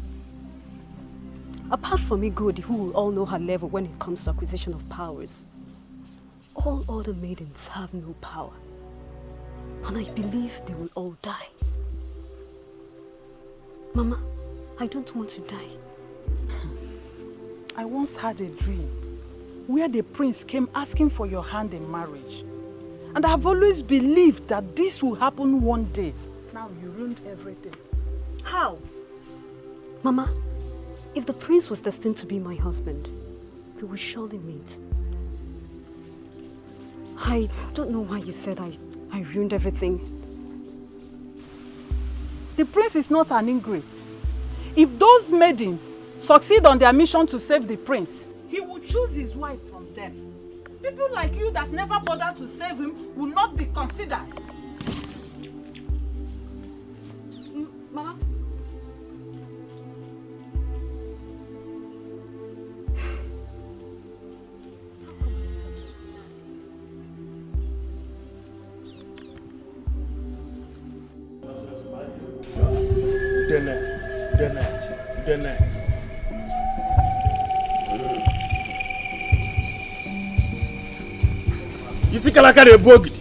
Apart from Igodi, who will all know her level when it comes to acquisition of powers, all other maidens have no power. And I believe they will all die. Mama, I don't want to die. I once had a dream where the prince came asking for your hand in marriage. And I've always believed that this will happen one day. Now you ruined everything. How? Mama, if the prince was destined to be my husband, we would surely meet. I don't know why you said I ruined everything. The prince is not an ingrate. If those maidens succeed on their mission to save the prince, he will choose his wife from them. People like you that never bothered to save him will not be considered. Mama? Isi kalaka de bogidi.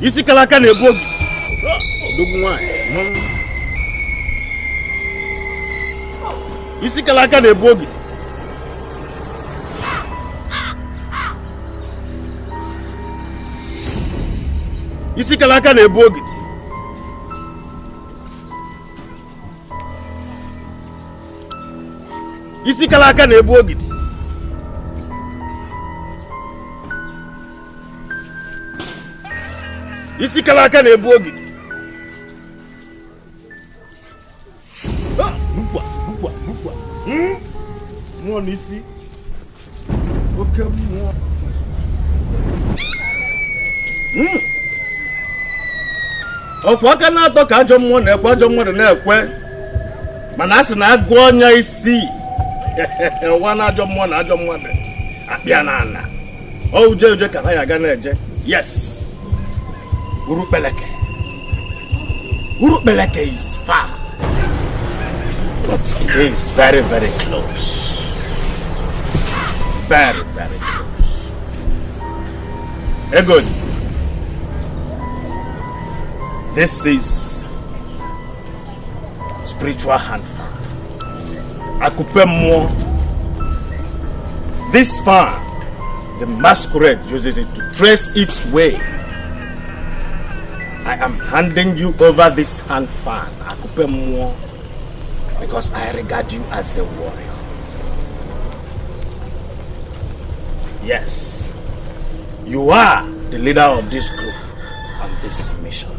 Isi kalaka de bogidi. Odogunwa. Isi kalaka de bogidi. Isi kalaka de bogidi. Isi kalaka na-ebu ogidi. Isi kalaka na-ebu ogidi. Bukwa. Mmụọ n'isi. Oke mmụọ. Ọkwa aka na-atọ ka ajọ mmụọ na-ekwe ajọ mmadụ na-ekwe. Mana a sị na agụ ọnya isi. One ajọ mmụọ na ajọ mmadụ akpịa n'ala. Ọ uje ka ha ya ga na-eje. Yes. Ukpaka is far. But it is very, very close. Very, very close. Good. This is spiritual hand fan. Akupemo. This fan, the masquerade uses it to trace its way. I am handing you over this hand fan, Akupemo, because I regard you as a warrior. Yes, you are the leader of this group on this mission.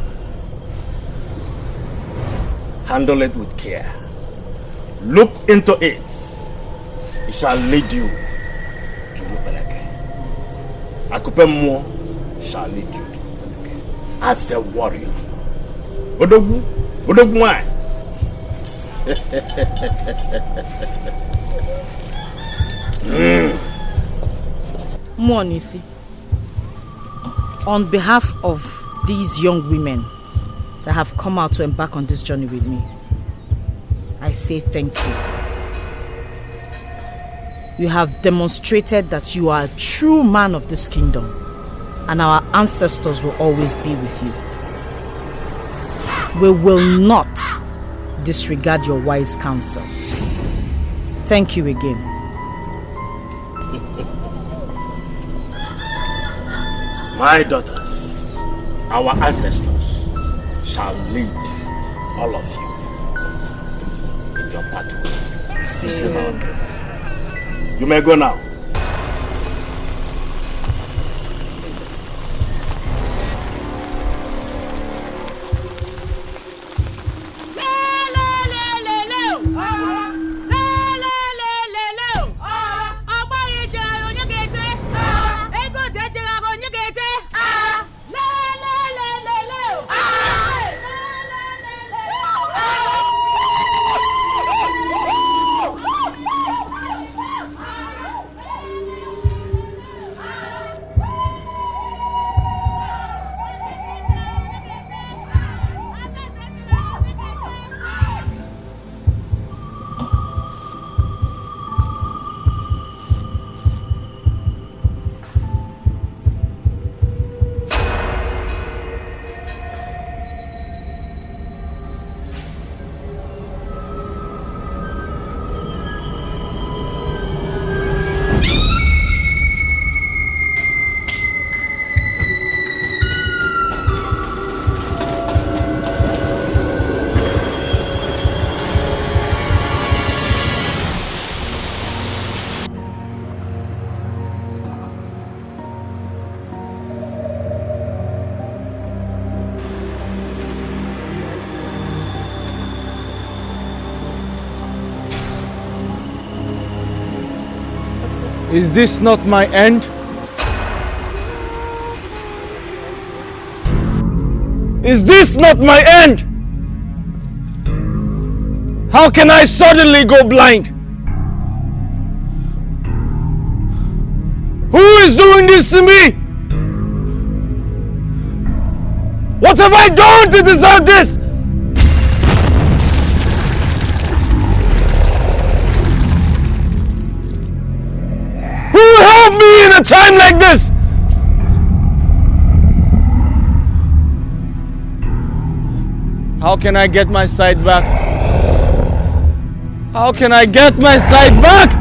Handle it with care. Look into it. It shall lead you to Ukpaka. Akupemo shall lead you to Ukpaka as a warrior. Odogu why? Monisi, on behalf of these young women that have come out to embark on this journey with me, I say thank you. You have demonstrated that you are a true man of this kingdom, and our ancestors will always be with you. We will not disregard your wise counsel. Thank you again. My daughters, our ancestors shall lead all of you in your battle to save our daughters. You may go now. Is this not my end? Is this not my end? How can I suddenly go blind? Who is doing this to me? What have I done to deserve this? Who will help me in a time like this? How can I get my sight back? How can I get my sight back?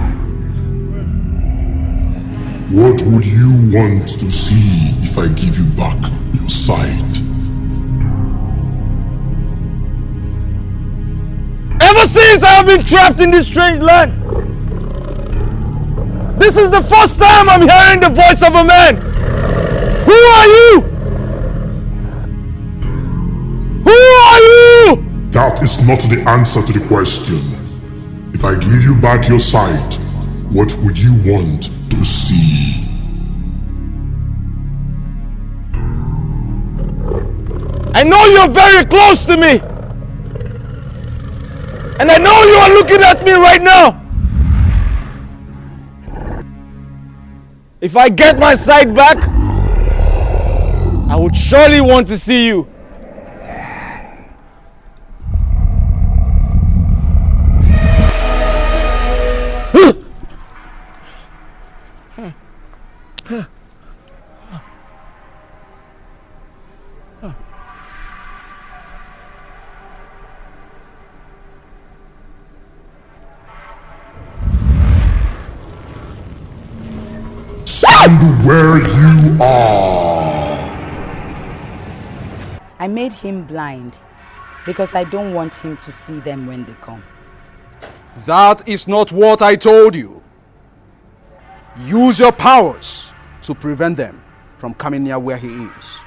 What would you want to see if I give you back your sight? Ever since I have been trapped in this strange land, this is the first time I'm hearing the voice of a man. Who are you? Who are you? That is not the answer to the question. If I give you back your sight, what would you want to see? I know you're very close to me. And I know you are looking at me right now. If I get my sight back, I would surely want to see you. Stand where you are. I made him blind because I don't want him to see them when they come. That is not what I told you. Use your powers to prevent them from coming near where he is.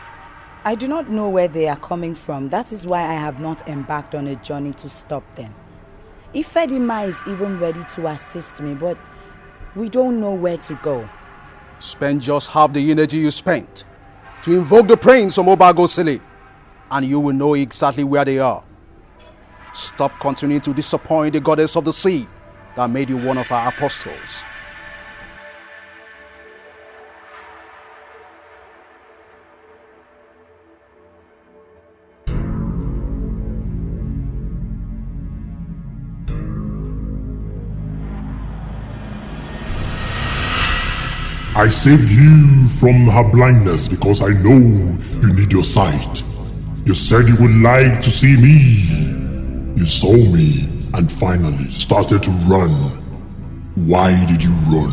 I do not know where they are coming from. That is why I have not embarked on a journey to stop them. Ifedima is even ready to assist me, but we don't know where to go. Spend just half the energy you spent to invoke the prince from Ogbe, and you will know exactly where they are. Stop continuing to disappoint the goddess of the sea that made you one of our apostles. I saved you from her blindness because I know you need your sight. You said you would like to see me. You saw me and finally started to run. Why did you run?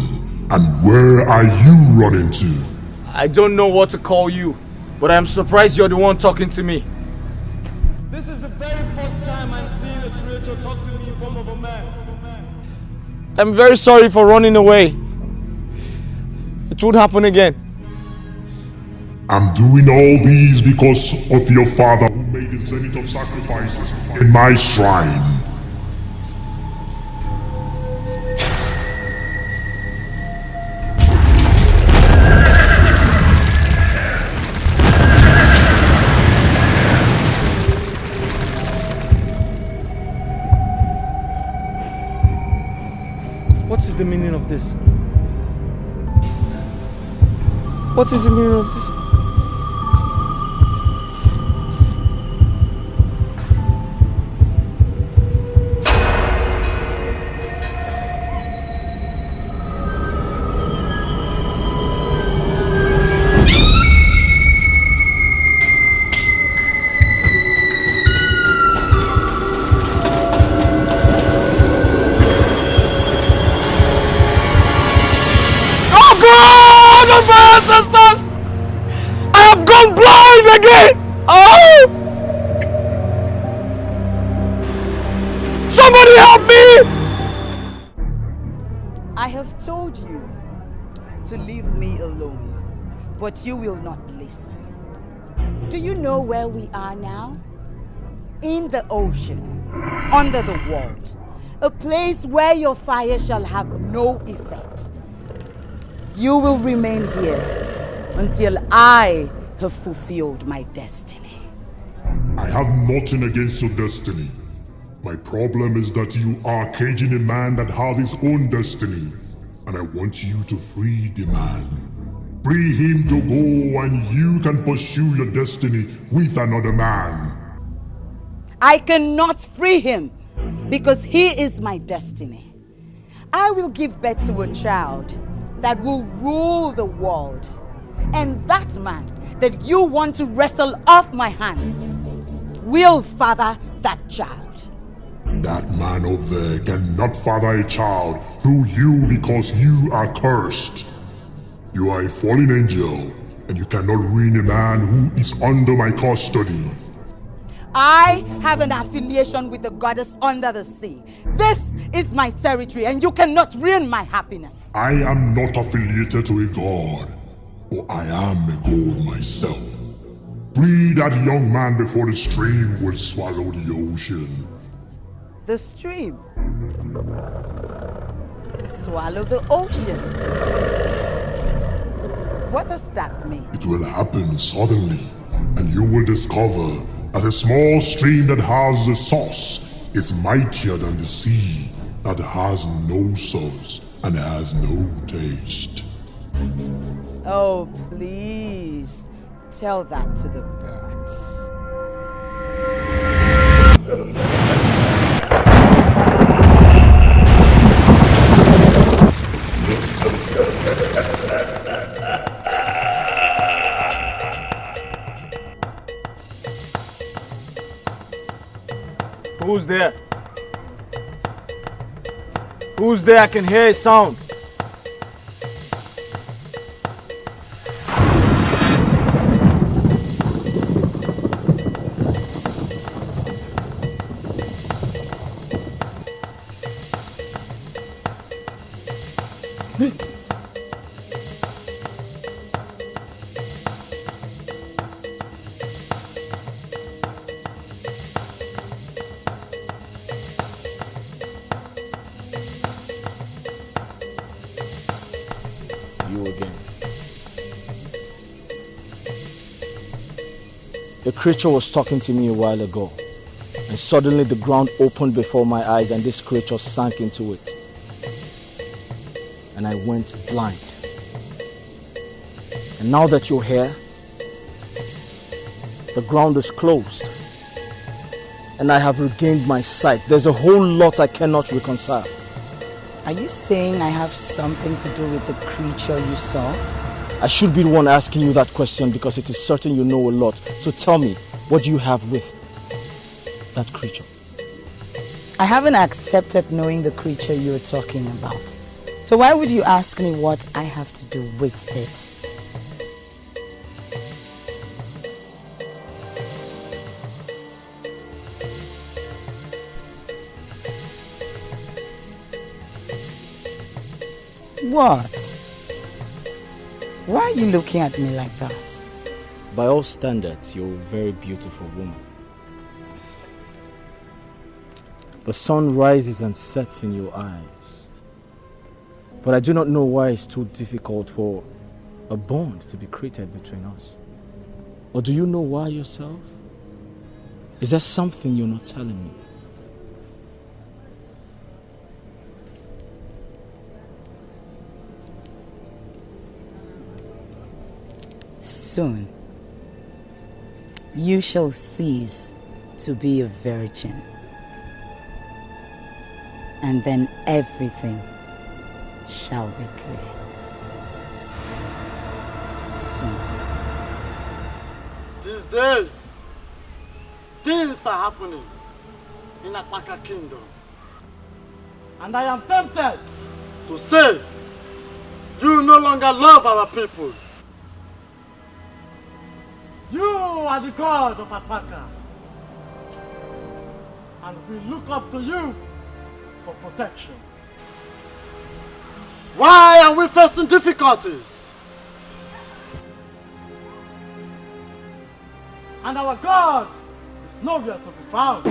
And where are you running to? I don't know what to call you, but I'm surprised you're the one talking to me. This is the very first time I'm seeing a creature talk to me in form of a man. I'm very sorry for running away. It won't happen again. I'm doing all these because of your father who made the zenith of sacrifices in my shrine. What is the meaning of this? What is the meaning of this? Again! Oh! Somebody help me! I have told you to leave me alone, but you will not listen. Do you know where we are now? In the ocean, under the world, a place where your fire shall have no effect. You will remain here until I have fulfilled my destiny. I have nothing against your destiny. My problem is that you are caging a man that has his own destiny, and I want you to free the man. Free him to go and you can pursue your destiny with another man. I cannot free him because he is my destiny. I will give birth to a child that will rule the world. And that man that you want to wrestle off my hands will father that child. That man over there cannot father a child through you because you are cursed. You are a fallen angel, and you cannot ruin a man who is under my custody. I have an affiliation with the goddess under the sea. This is my territory, and you cannot ruin my happiness. I am not affiliated to a god, for I am a god myself. Free that young man before the stream will swallow the ocean. The stream? Swallow the ocean? What does that mean? It will happen suddenly, and you will discover that a small stream that has a source is mightier than the sea that has no source and has no taste. Oh, please, tell that to the birds. Who's there? Who's there? I can hear a sound. The creature was talking to me a while ago, and suddenly the ground opened before my eyes and this creature sank into it. And I went blind. And now that you're here, the ground is closed, and I have regained my sight. There's a whole lot I cannot reconcile. Are you saying I have something to do with the creature you saw? I should be the one asking you that question because it is certain you know a lot. So tell me, what do you have with that creature? I haven't accepted knowing the creature you're talking about. So why would you ask me what I have to do with it? What? Why are you looking at me like that? By all standards, you're a very beautiful woman. The sun rises and sets in your eyes. But I do not know why it's too difficult for a bond to be created between us. Or do you know why yourself? Is there something you're not telling me? Soon, you shall cease to be a virgin. And then everything shall be clear. Soon. These days, things are happening in Ukpaka Kingdom. And I am tempted to say, you no longer love our people. You are the god of Ukpaka, and we look up to you for protection. Why are we facing difficulties? And our God is nowhere to be found.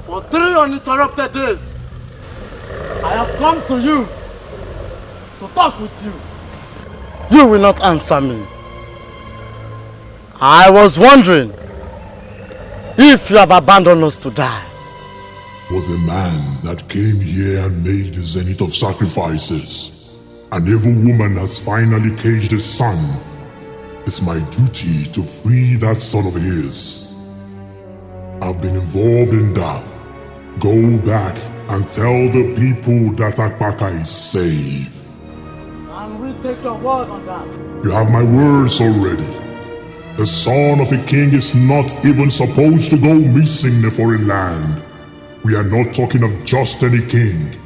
For 3 uninterrupted days, I have come to you to talk with you. You will not answer me. I was wondering if you have abandoned us to die. was a man that came here and made the zenith of sacrifices. An evil woman has finally caged his son. It's my duty to free that son of his. I've been involved in that. Go back and tell the people that Ukpaka is safe. And we take your word on that. You have my words already. The son of a king is not even supposed to go missing in a foreign land. We are not talking of just any king.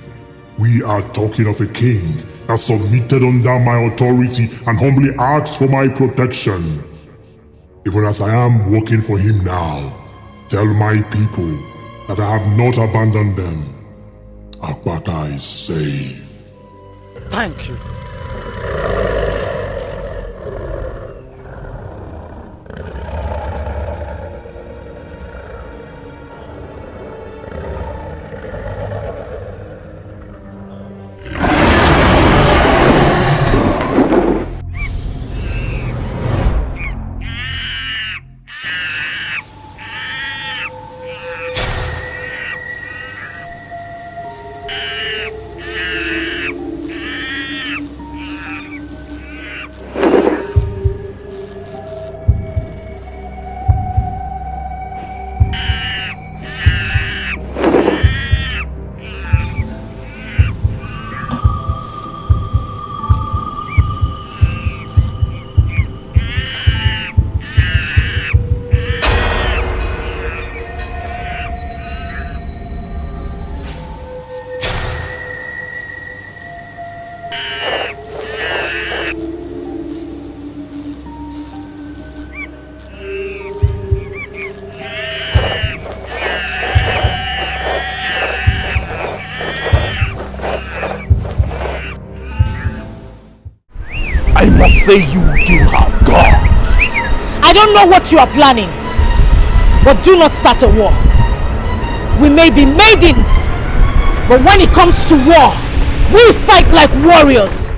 We are talking of a king that submitted under my authority and humbly asked for my protection. Even as I am working for him now, tell my people that I have not abandoned them. Ukpaka is safe. Thank you. Say you do have guts. I don't know what you are planning, but do not start a war. We may be maidens, but when it comes to war, we fight like warriors.